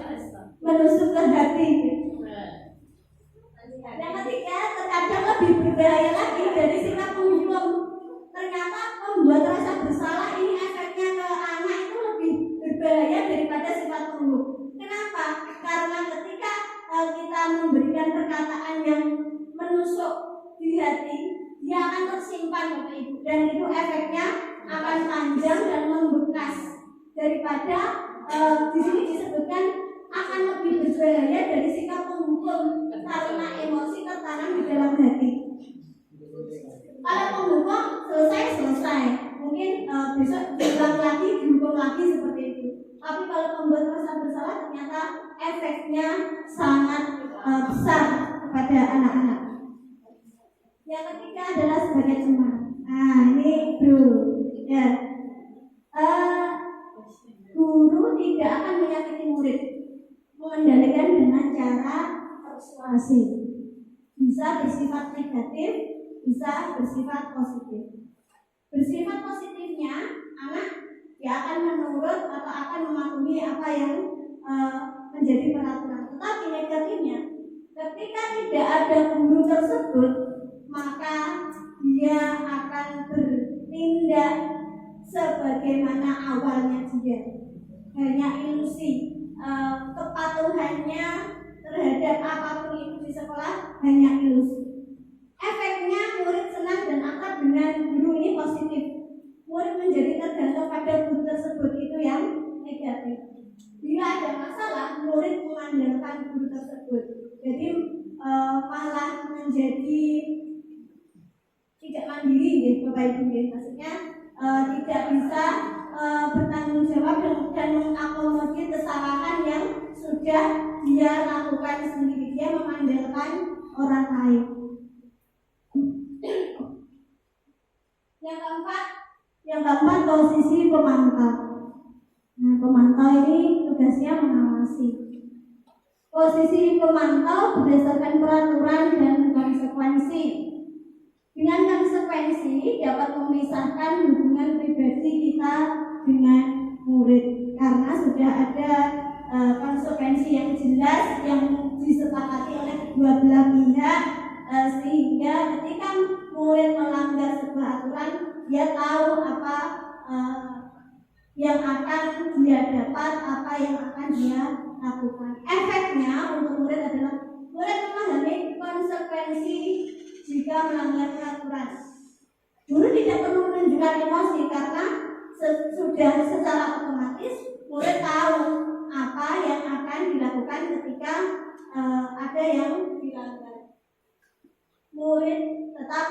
menusuk ke hati. Yang ketiga, terkadang lebih berbahaya lagi dari sikap penghukum. Ternyata membuat rasa bersalah ini efeknya ke anak itu lebih berbahaya daripada sifat penghukum. Kenapa? Karena ketika kita memberikan perkataan yang menusuk di hati, dia akan tersimpan Bapak Ibu, dan itu efeknya akan panjang dan membekas daripada di sini disebutkan akan lebih berbahaya dari sikap penghukum karena emosi tertanam di dalam hati. Kalau penghukum selesai, mungkin besok diulang lagi, dihukum lagi seperti itu. Tapi kalau membuat rasa bersalah ternyata efeknya sangat besar kepada anak-anak. Yang ketiga adalah sebagai teman. Nah ini ya. Guru tidak akan menyakiti murid, mengendalikan dengan cara persuasi. Bisa bersifat negatif, bisa bersifat positif. Bersifat positifnya, anak dia akan menurut atau akan mematuhi apa yang menjadi peraturan. Tetapi negatifnya, ketika tidak ada guru tersebut, maka dia akan bertindak sebagaimana awalnya dia. Hanya ilusi, kepatuhannya terhadap apapun itu di sekolah hanya ilusi. Efeknya murid senang dan akrab dengan guru ini positif. Murid menjadi tergantung pada guru tersebut, itu yang negatif. Bila ada masalah, murid mengandalkan guru tersebut. Jadi malah menjadi tidak mandiri, ya, Bapak Ibu. Maksudnya tidak bisa bertanggung jawab dan mengakomodir kesalahan yang sudah dia lakukan sendiri. Dia mengandalkan orang lain. Yang keempat posisi pemantau. Nah, pemantau ini tugasnya mengawasi. Posisi pemantau berdasarkan peraturan dan konsekuensi. Dengan konsekuensi dapat memisahkan hubungan pribadi kita dengan murid karena sudah ada konsekuensi yang jelas yang disepakati oleh kedua belah pihak, sehingga ketika murid melanggar sebuah aturan, dia tahu apa yang akan dia dapat, apa yang akan dia lakukan. Efeknya untuk murid adalah murid memahami konsekuensi jika melanggar peraturan. Guru tidak perlu menunjukkan emosi karena sudah secara otomatis murid tahu apa yang akan dilakukan ketika ada yang dilanggar. Murid tetap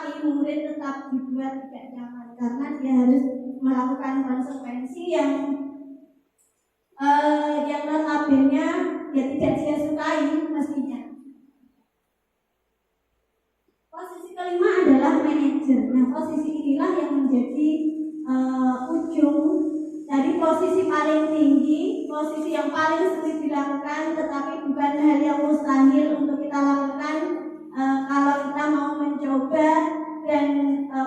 dibuat tidak nyaman karena dia harus melakukan konsekuensi yang notabene ya tidak dia sukai mestinya. Posisi kelima adalah manajer. Nah, posisi inilah yang menjadi ujung dari posisi paling tinggi, posisi yang paling sulit dilakukan, tetapi bukan hal yang mustahil untuk kita lakukan kalau kita mau mencoba dan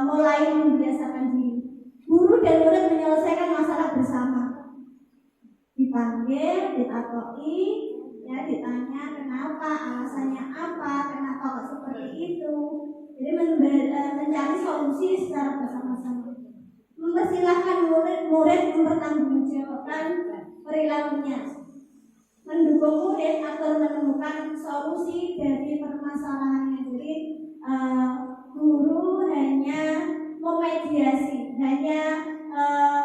mulai membiasakan diri. Guru dan murid menyelesaikan masalah bersama. Dipanggil, ditakoi, ya ditanya kenapa, alasannya apa, kenapa kok seperti itu. Jadi mencari solusi secara bersama-sama. Mempersilahkan murid mempertanggungjawabkan perilakunya. Mendukung murid agar menemukan solusi dari permasalahannya. Jadi guru hanya memediasi, hanya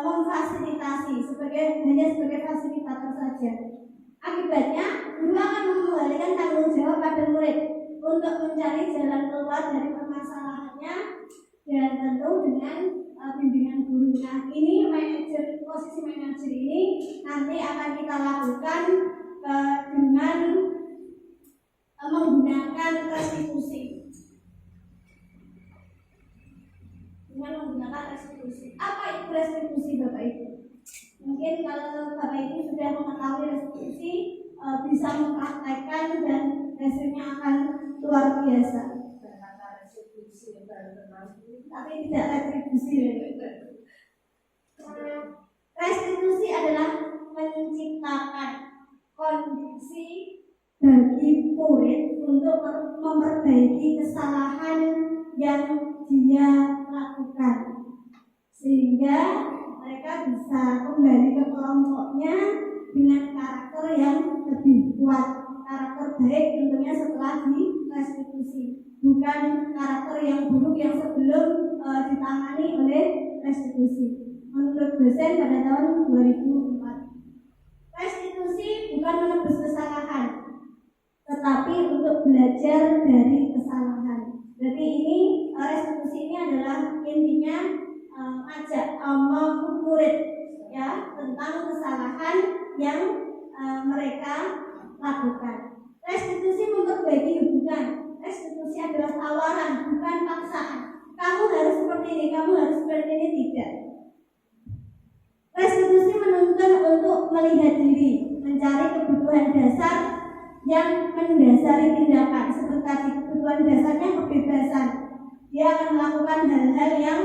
memfasilitasi hanya sebagai fasilitator saja. Akibatnya guru akan mengembalikan tanggung jawab pada murid untuk mencari jalan keluar dari permasalahannya, dan tentu dengan bimbingan guru. Nah, ini posisi manajer ini nanti akan kita lakukan dengan menggunakan restitusi. Apa itu restitusi, Bapak Ibu? Mungkin kalau Bapak Ibu sudah mengetahui restitusi, bisa mempraktekkan dan hasilnya akan luar biasa. Tapi tidak retribusi. Restitusi adalah menciptakan kondisi bagi murid untuk memperbaiki kesalahan yang dia lakukan, sehingga mereka bisa kembali ke kelompoknya dengan karakter yang lebih kuat, karakter baik tentunya setelah direstitusi, bukan karakter yang buruk yang sebelum ditangani oleh restitusi. Menurut dosen pada tahun 2004, restitusi bukan menebus kesalahan, tetapi untuk belajar dari kesalahan. Jadi ini restitusi ini adalah intinya ajak omong murid ya tentang kesalahan yang mereka lakukan. Restitusi memperbaiki hubungan. Restitusi adalah tawaran, bukan paksaan. Kamu harus seperti ini, kamu harus seperti ini, tidak. Restitusi menuntun untuk melihat diri, mencari kebutuhan dasar yang mendasari tindakan. Seperti tadi, kebutuhan dasarnya kebebasan. Dia akan melakukan hal-hal yang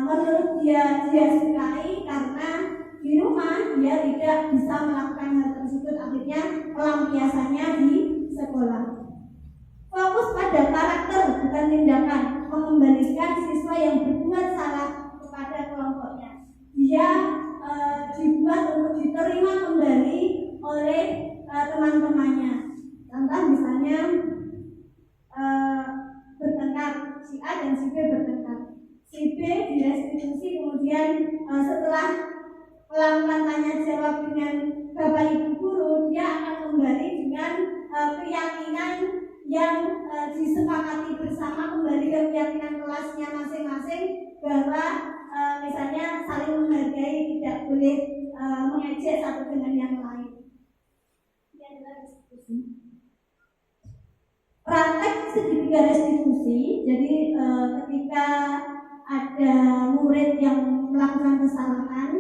menurut dia sukai, karena di rumah dia tidak bisa melakukan hal tersebut. Akhirnya pelampiasannya di sekolah. Fokus pada karakter bukan tindakan, mengembalikan siswa yang berbuat salah kepada kelompoknya. Dia dibuat untuk diterima kembali oleh teman-temannya. Contoh misalnya bertengkar, si A dan si B bertengkar. Si B direstitusi, kemudian setelah melakukan tanya jawab dengan Bapak Ibu guru, dia akan kembali dengan keyakinan yang disepakati bersama, kembali ke keyakinan kelasnya masing-masing, bahwa misalnya saling menghargai, tidak boleh mengejek satu dengan yang lain. Ini adalah restitusi. Praktek segitiga restitusi. Jadi ketika ada murid yang melakukan kesalahan,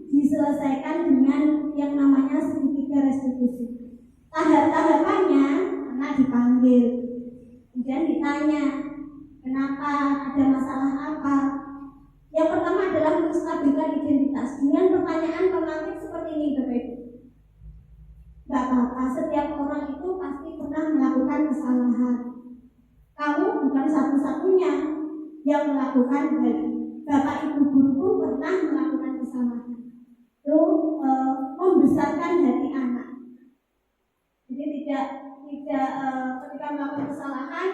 diselesaikan dengan yang namanya segitiga restitusi. Tahap-tahapannya, anak dipanggil, kemudian ditanya kenapa, ada masalah apa. Yang pertama adalah menstabilkan identitas dengan pertanyaan pemantik seperti ini, Bapak Ibu. Gak apa-apa, setiap orang itu pasti pernah melakukan kesalahan. Kamu bukan satu-satunya yang melakukan hal ini. Bapak Ibu guru pun pernah melakukan kesalahan. Itu membesarkan hati anak. Jadi tidak ketika melakukan kesalahan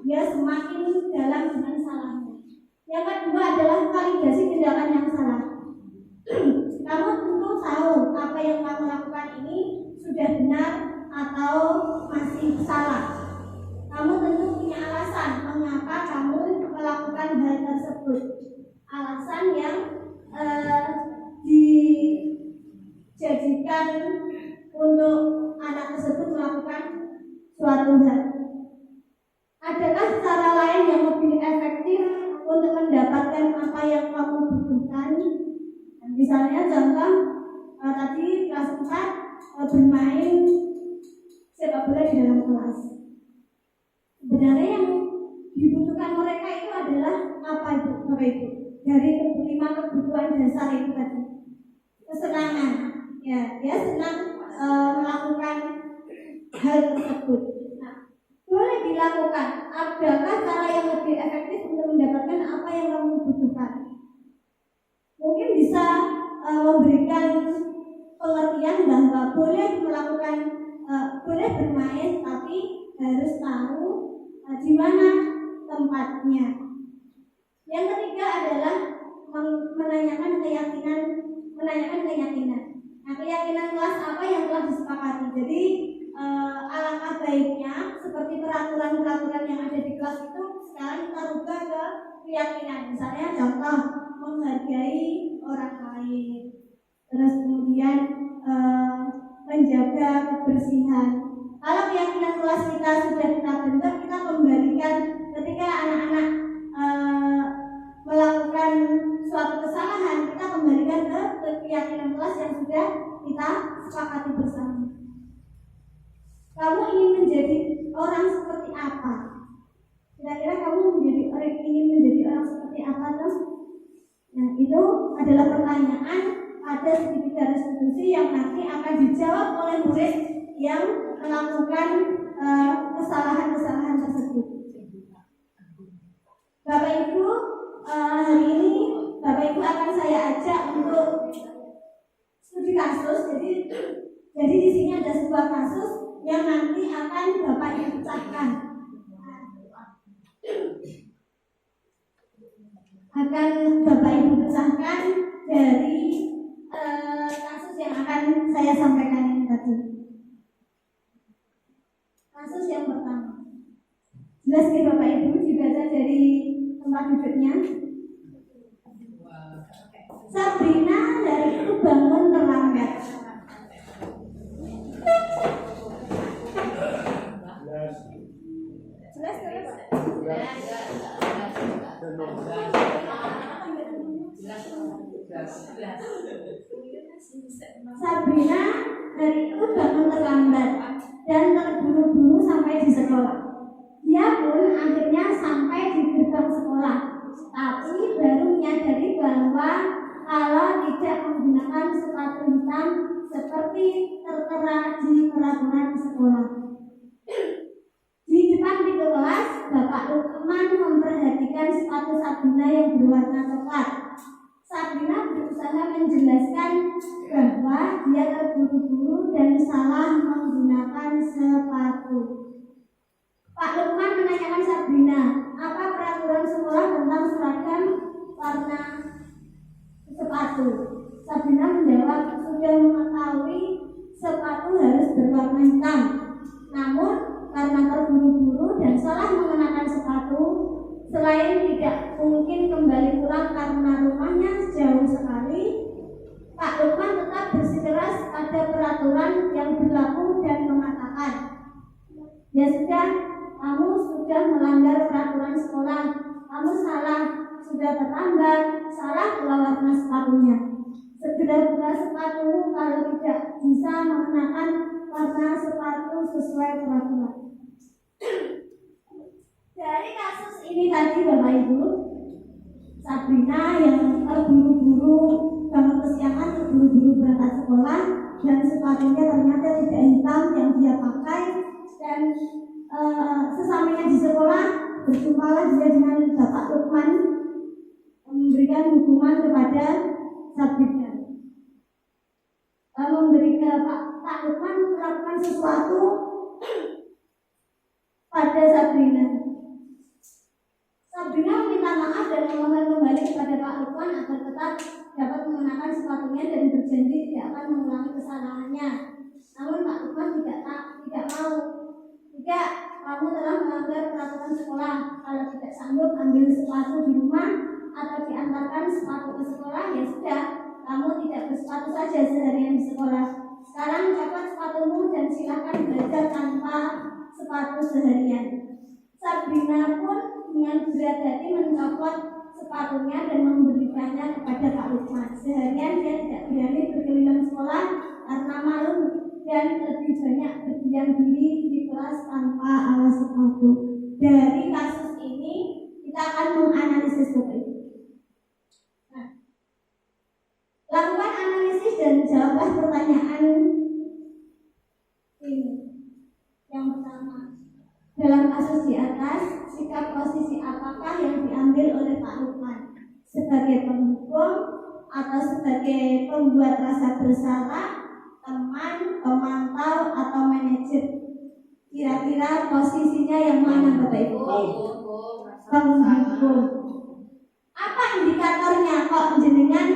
dia semakin dalam dengan salahnya. Yang kedua adalah validasi tindakan yang salah. Kamu tentu tahu apa yang kamu lakukan ini sudah benar atau masih salah. Kamu tentu punya alasan mengapa kamu melakukan hal tersebut. Alasan yang dijadikan untuk anak tersebut melakukan suatu hal. Adakah cara lain yang lebih efektif untuk mendapatkan apa yang kamu butuhkan? Misalnya contoh tadi kelas 4 bermain sepak bola di dalam kelas. Sebenarnya yang dibutuhkan mereka itu adalah apa itu, Bapak Ibu? Dari 5 kebutuhan dasar itu tadi. Kesenangan, ya, dia senang melakukan hal tersebut. Nah, boleh dilakukan. Adakah cara yang lebih efektif untuk mendapatkan apa yang kamu butuhkan? Mungkin bisa memberikan pengertian bahwa boleh melakukan, boleh bermain, tapi harus tahu di mana tempatnya. Yang ketiga adalah menanyakan keyakinan. Nah, keyakinan kelas apa yang telah disepakati. Jadi alangkah baiknya seperti peraturan-peraturan yang ada di kelas itu sekarang kita rubah ke keyakinan. Misalnya contoh menghargai orang lain, terus kemudian menjaga kebersihan. Kalau keyakinan kelas kita sudah kita bentuk, kita kembalikan ketika anak-anak melakukan suatu kesalahan, kita kembalikan ke keyakinan kelas yang sudah kita sepakati bersama. Kamu ingin menjadi orang seperti apa? Kira-kira kamu ingin menjadi orang seperti apa tuh? Nah, itu adalah pertanyaan pada segitiga restitusi yang nanti akan dijawab oleh murid yang melakukan kesalahan-kesalahan tersebut. Bapak Ibu, hari ini Bapak Ibu akan saya ajak untuk studi kasus. Jadi di sini ada sebuah kasus yang nanti akan Bapak Ibu pecahkan. Akan Bapak Ibu pecahkan dari kasus yang akan saya sampaikan ini tadi. Kasus yang pertama. Jelas di Bapak Ibu dibaca dari tempat duduknya. Sabrina dari itu bangun terlambat. Jelas terus. Sabrina hari itu bangun terlambat dan terburu-buru sampai di sekolah. Dia pun akhirnya sampai di gerbang sekolah, tapi baru menyadari bahwa kalau tidak menggunakan sepatu hitam seperti tertera di peraturan sekolah. Di depan pintu kelas, Bapak Lukman memperhatikan sepatu Sabrina yang berwarna coklat. Sabrina berusaha menjelaskan bahwa dia terburu-buru dan salah menggunakan sepatu. Pak Lukman menanyakan Sabrina, apa peraturan sekolah tentang seragam warna sepatu? Sabrina menjawab, sudah mengetahui sepatu harus berwarna hitam. Namun karena terburu-buru dan salah mengenakan sepatu, selain tidak mungkin kembali pulang karena rumahnya jauh sekali, Pak Lukman tetap bersikeras pada peraturan yang berlaku dan mengatakan, ya sudah, kamu sudah melanggar peraturan sekolah, kamu salah, sudah terlambat, salah pula warna sepatunya. Segera buka sepatu kalau tidak bisa mengenakan warna sepatu sesuai peraturan. Dari kasus ini tadi Bapak Ibu, Sabrina yang terburu-buru bangun kesiangan, terburu-buru berangkat sekolah dan sepatunya ternyata tidak hitam yang dia pakai, dan sesampainya di sekolah berjumpalah dia dengan Bapak Lukman memberikan hukuman kepada Sabrina. Memberikan Pak Lukman melakukan sesuatu pada Sabrina. Sabrina meminta maaf dan memohon kembali kepada Pak Lukman agar tetap dapat mengenakan sepatunya dan berjanji tidak akan mengulangi kesalahannya. Namun Pak Lukman tidak mau. Jika kamu telah melanggar peraturan sekolah, kalau tidak sanggup ambil sepatu di rumah atau diantarkan sepatu ke sekolah, ya sudah, kamu tidak bersepatu saja seharian di sekolah. Sekarang copot sepatumu dan silakan belajar tanpa sepatu seharian. Sabrina pun dengan berat hati mencopot sepatunya dan memberikannya kepada Pak Lukman. Seharian dia tidak berani berkeliling sekolah karena malu dan lebih banyak berdiam diri di kelas tanpa alas sepatu. Dari kasus ini kita akan menganalisis topik. Lakukan analisis dan jawablah pertanyaan ini. Yang pertama, dalam kasus di atas, sikap posisi apakah yang diambil oleh Pak Lukman? Sebagai penghukum atau sebagai pembuat rasa bersalah, teman, pemantau, atau manajer? Kira-kira posisinya yang mana Bapak Ibu? Penghukum. Apa indikatornya kok jenengan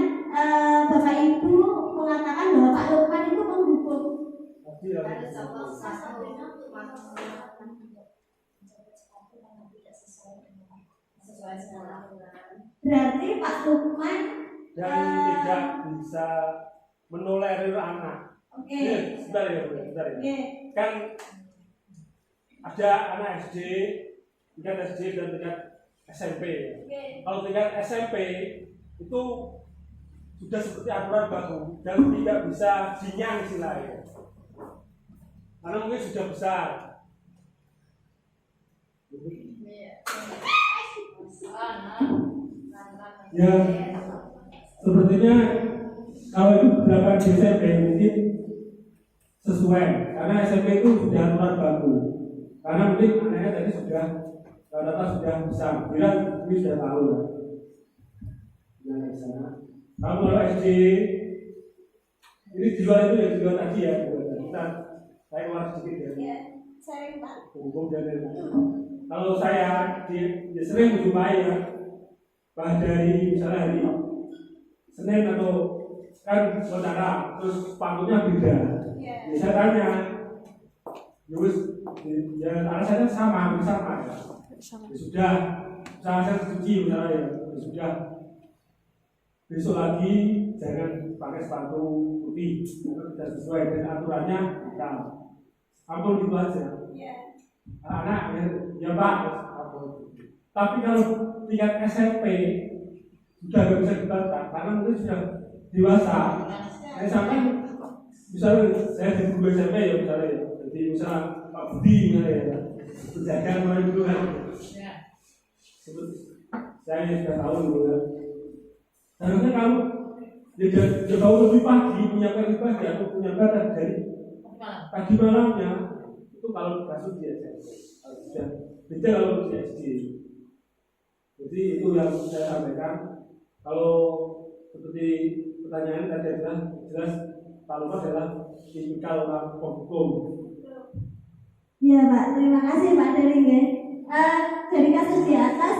Bapak Ibu mengatakan bahwa Pak Lukman itu penghukum? sesuai dengan aturan. Berarti Pak Lukman Dan tidak bisa menolerir anak. oke. Sebentar ya, sebentar ya. Oke. Kan ada anak SD, tingkat SD dan tingkat SMP. Oke. Kalau tingkat SMP itu sudah seperti aturan baku dan tidak bisa dinyang istilahnya. Karena mungkin sudah besar. Ya, sepertinya kalau itu berapa di SMP mungkin sesuai karena SMP itu sudah aturan baku. Karena mungkin anaknya tadi sudah rata-rata sudah besar, bilang ini sudah tahu ya. Nah, di sana. Kalau SD ini di luar itu ya di luar tadi ya, kita saya keluar sedikit ya. Sering Pak. Hukum dan kalau saya ya sering menjumpai ya, bahkan dari misalnya hari Senin atau kan saudara terus pantutnya beda. Ya, saya tanya, ya alasannya sama ya. Ya sudah, saya setuju misalnya ya sudah. Besok lagi jangan pakai sepatu putih karena tidak sesuai dengan aturannya hitam. Ampun gitu aja. Anak ya Pak. Tapi kalau tingkat SMP sudah nggak bisa dibantah karena mungkin sudah dewasa. Saya sampai misalnya saya di guru SMP ya misalnya ya, jadi misalnya Pak Budi misalnya ya, penjagaan mulai dulu kan. Saya sudah tahu dulu kan. Harusnya kamu dia tahu lebih pagi menyiapkan ibadah atau punya badan dari pagi malamnya itu kalau kasus di SMP sudah beda kalau di SD. Jadi itu yang saya sampaikan. Kalau seperti pertanyaan tadi adalah jelas Pak Lukas adalah tipikal orang hukum. Ya Pak, terima kasih Pak Dering ya. Dari kasus di atas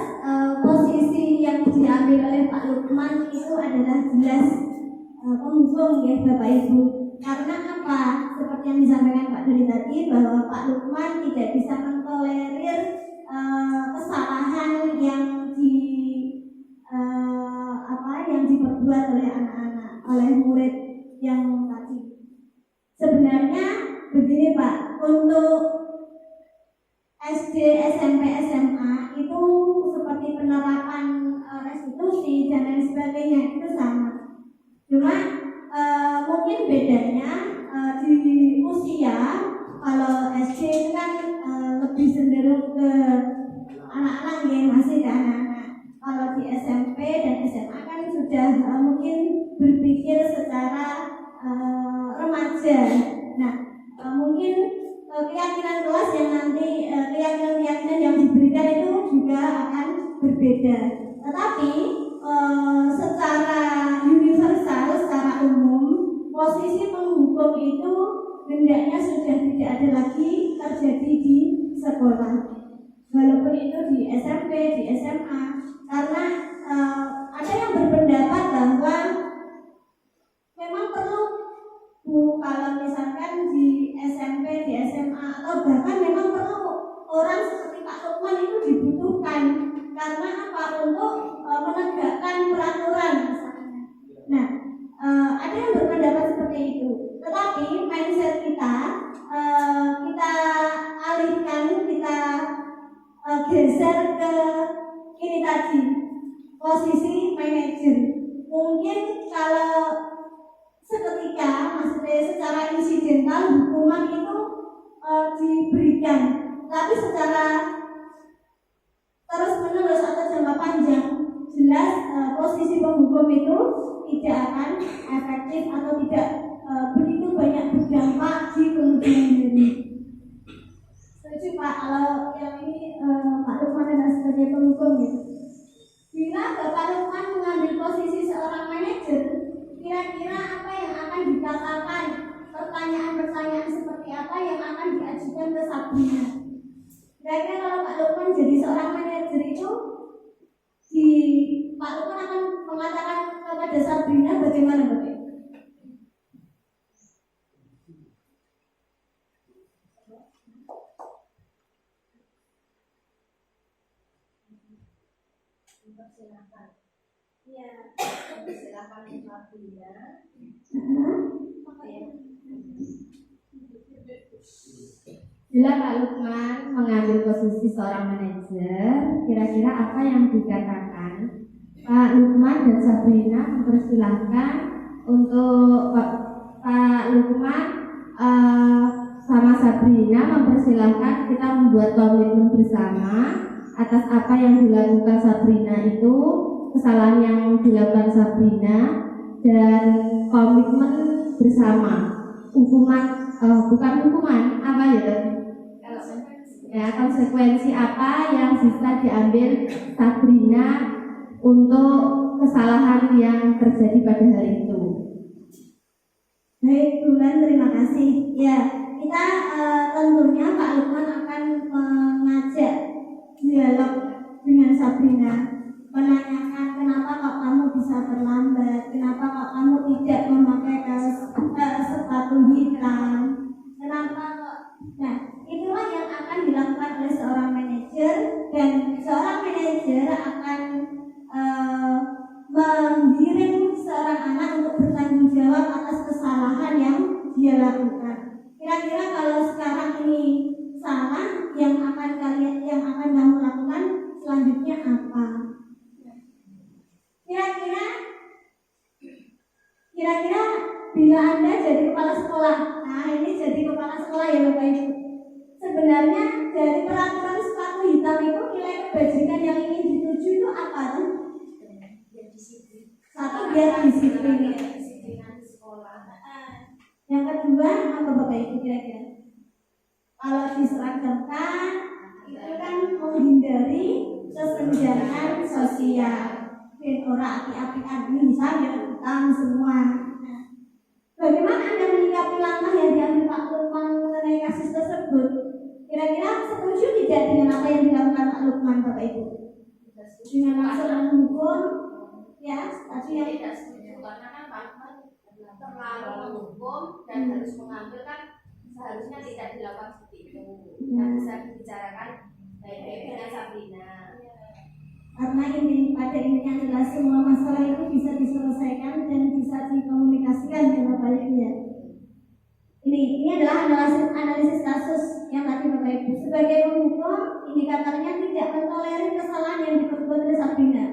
posisi yang diambil oleh Pak Lukman itu adalah jelas penghukum ya Bapak Ibu. Karena apa? Seperti yang disampaikan Pak Duri tadi bahwa Pak Lukman tidak bisa mentolerir kesalahan yang yang diperbuat oleh anak-anak, oleh murid yang tadi. Sebenarnya begini Pak, untuk SD, SMP, SMA itu seperti penerapan restitusi dan lain sebagainya itu sama. Cuma mungkin bedanya di usia. Kalau SD itu kan lebih cenderung ke anak-anak ya, masih ke anak-anak. Kalau di SMP dan SMA kan sudah mungkin berpikir secara remaja. Nah, mungkin keyakinan kelas yang nanti keyakinan yang diberikan itu juga akan berbeda. Tetapi secara universal, secara umum, posisi penghukum itu hendaknya sudah tidak ada lagi terjadi di sekolah. Walaupun itu di SMP, di SMA, karena ada yang berpendapat bahwa memang perlu kalau misalkan di SMP, di SMA atau bahkan memang perlu orang seperti Pak Lukman itu dibutuhkan karena apa? Untuk menegakkan peraturan misalnya. Nah, ada yang berpendapat seperti itu. Tetapi mindset kita alihkan, kita geser ke ini tadi, posisi manajer. Mungkin kalau seketika, maksudnya secara insidental hukuman itu diberikan, tapi secara terus menerus atau jangka panjang jelas posisi penghukum itu tidak akan efektif atau tidak begitu banyak berdampak di kemudian hari. Setuju Pak, kalau yang ini Pak Lukman adalah sebagai penghukum gitu. Bila Bapak Lukman mengambil posisi seorang manajer, kira-kira apa yang akan dikatakan, pertanyaan-pertanyaan seperti apa yang akan diajukan ke Sabrina? Kira-kira kalau Pak Lukman jadi seorang manajer itu, Pak Lukman akan mengatakan kepada Sabrina bagaimana Bapak? Silakan. Ya, silakan Sabrina. Bila Pak Lukman mengambil posisi seorang manajer, kira-kira apa yang dikatakan? Pak Lukman dan Sabrina mempersilahkan untuk Pak Lukman sama Sabrina mempersilahkan kita membuat komitmen bersama atas apa yang dilakukan Sabrina itu, kesalahan yang dilakukan Sabrina, dan komitmen bersama hukuman, bukan hukuman, apa ya konsekuensi apa yang bisa diambil Sabrina untuk kesalahan yang terjadi pada hari itu. Baik, Bulan, terima kasih. Ya, kita tentunya Pak Lukman akan mengajak dialog dengan Sabrina, menanyakan kenapa kok kamu bisa terlambat, kenapa kok kamu tidak memakai sepatu hitam, kenapa kok. Nah, itulah yang akan dilakukan oleh seorang manajer, dan seorang manajer akan menggiring seorang anak untuk bertanggung jawab atas kesalahan yang dia lakukan. Kira-kira kalau sekarang ini salah, yang akan kamu lakukan selanjutnya apa? Kira-kira bila Anda jadi kepala sekolah, nah ini jadi kepala sekolah ya Bapak Ibu. Sebenarnya dari peraturan sepatu hitam itu nilai kebajikan yang ingin dituju itu apa tuh? Satu, biar disiplin sekolah. Yang kedua apa Bapak Ibu kira-kira? Kalau diseragamkan itu kan menghindari kesenjangan sosial. Orang api-api misalnya utang semua. Nah, bagaimana Anda menyikapi langkah yang diambil Pak Lukman mengenai kasus tersebut? Kira-kira setuju tidak dengan apa yang dilakukan Pak Lukman Bapak Ibu? Dengan maksud menghukum? Ya, tapi yang tidak setuju karena kan Pak Lukman terlalu menghukum dan harus mengambil, kan seharusnya tidak dilakukan seperti itu. Tidak bisa dibicarakan baik-baik dengan Sabrina. Karena pada intinya adalah semua masalah itu bisa diselesaikan dan bisa dikomunikasikan dengan baiknya. Ini adalah analisis kasus yang tadi Bapak Ibu. Sebagai penghukum, indikatornya tidak mentolerir kesalahan yang diperbuat oleh Sabrina.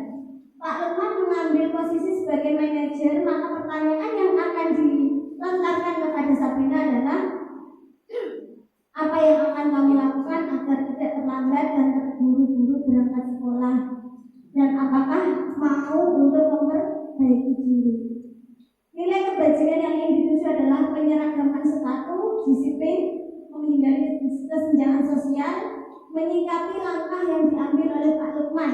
Pak Lukman mengambil posisi sebagai manajer, maka pertanyaan yang akan dilontarkan kepada Sabrina adalah apa yang akan kamu lakukan agar tidak terlambat dan terburu-buru berangkat sekolah, dan apakah mau untuk memperbaiki diri. Nilai kebajikan yang ingin dituju adalah penyeragaman sepatu, disiplin, menghindari kesenjangan sosial, menyikapi langkah yang diambil oleh Pak Lukman,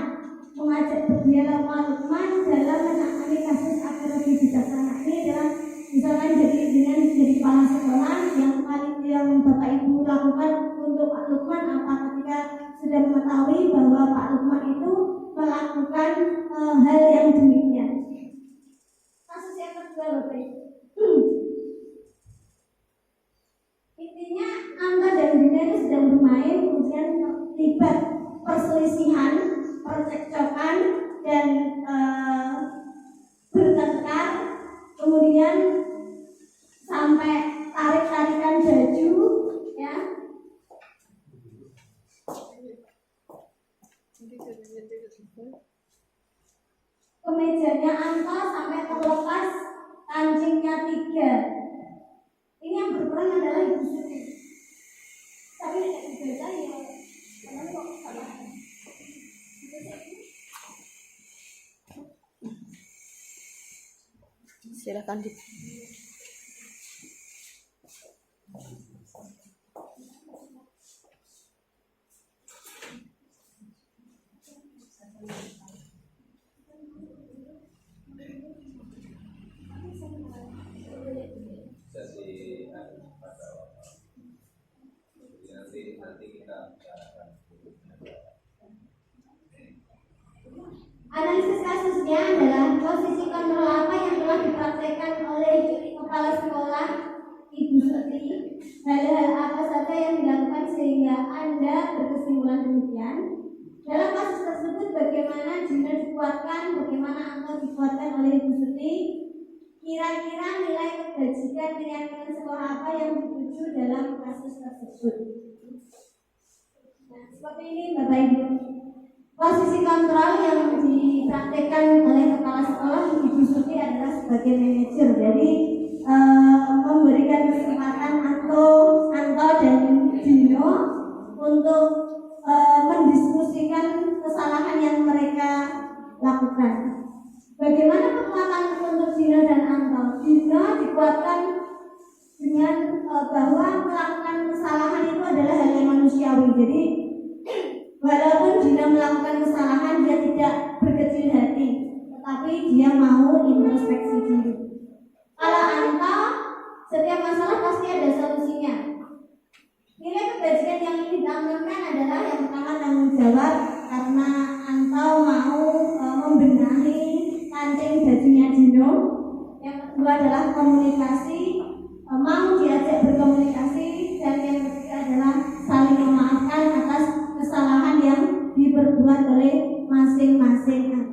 mengajak berdialog Pak Lukman dalam menangani kasus agar lebih bijaksana. Ini adalah misalkan dengan jadi kepala sekolah yang Bapak Ibu lakukan untuk Pak Lukman apa ketika sudah mengetahui bahwa Pak Lukman itu melakukan hal yang demikian. Kasus yang kedua Bapak Ibu. Intinya Anda dan Dina itu sedang bermain, kemudian terlibat perselisihan, percekcokan, dan bertengkar, kemudian sampai tarik-tarikan baju, ya. Kemejanya Anto sampai terlepas, kancingnya 3. Ini yang berperan adalah Ibu Siti. Tapi tidak dibaca ya, karena kok salah. Silakan di. Nanti kita bicarakan. Analisis kasusnya adalah posisi kontrol apa yang telah dipraktekkan oleh kepala sekolah Ibu Suti, hal-hal apa saja yang dilakukan sehingga Anda berkesimpulan demikian. Dalam kasus tersebut bagaimana Jina dikuatkan, bagaimana Angka dikuatkan oleh Ibu Suti? Kira-kira nilai kebajikan keyakinan sekolah apa yang dituju dalam kasus tersebut? Nah, seperti ini Bapak Ibu. Posisi kontrol yang dipraktekkan oleh kepala sekolah Ibu Suti adalah sebagai manajer. Jadi memberikan kesempatan Anto dan Dino untuk mendiskusikan kesalahan yang mereka lakukan. Bagaimana kekuatan untuk Dino dan Anto? Dino dikuatkan dengan bahwa melakukan kesalahan itu adalah hal yang manusiawi. Jadi walaupun Dino melakukan kesalahan, dia tidak berkecil hati, tetapi dia mau introspeksi diri. Kalau Anto, setiap masalah pasti ada solusinya. Nilai kebajikan yang ingin ditampilkan adalah yang pertama tanggung jawab, karena Anto mau membenahi kancing bajunya Dino. Yang kedua adalah komunikasi, mau diajak berkomunikasi, dan yang ketiga adalah saling memaafkan atas kesalahan yang diperbuat oleh masing-masing anak.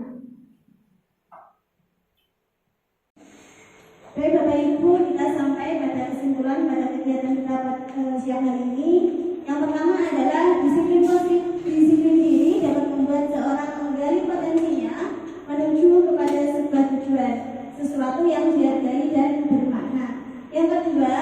Baik Bapak Ibu, kita sampai pada kesimpulan pada kegiatan kita siang hari ini. Yang pertama adalah disiplin diri dapat membuat seorang menggali potensinya menuju kepada sebuah tujuan, sesuatu yang dihargai dan bermakna. Yang kedua,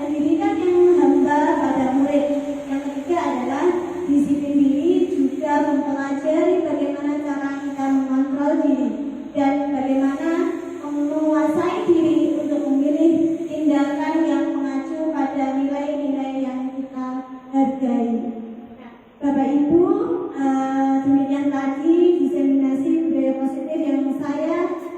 pendidikan yang hamba pada murid. Yang ketiga adalah disiplin diri juga mempelajari bagaimana cara kita mengontrol diri dan bagaimana menguasai diri untuk memilih tindakan yang mengacu pada nilai-nilai yang kita hargai. Bapak Ibu, demikian tadi diseminasi budaya positif yang saya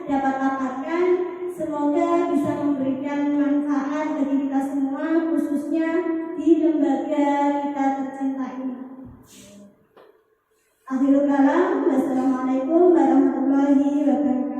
dapat dapatkan. Semoga bisa memberikan manfaat bagi kita semua, khususnya di lembaga kita tercinta ini. Akhirul kalam, wassalamualaikum warahmatullahi wabarakatuh.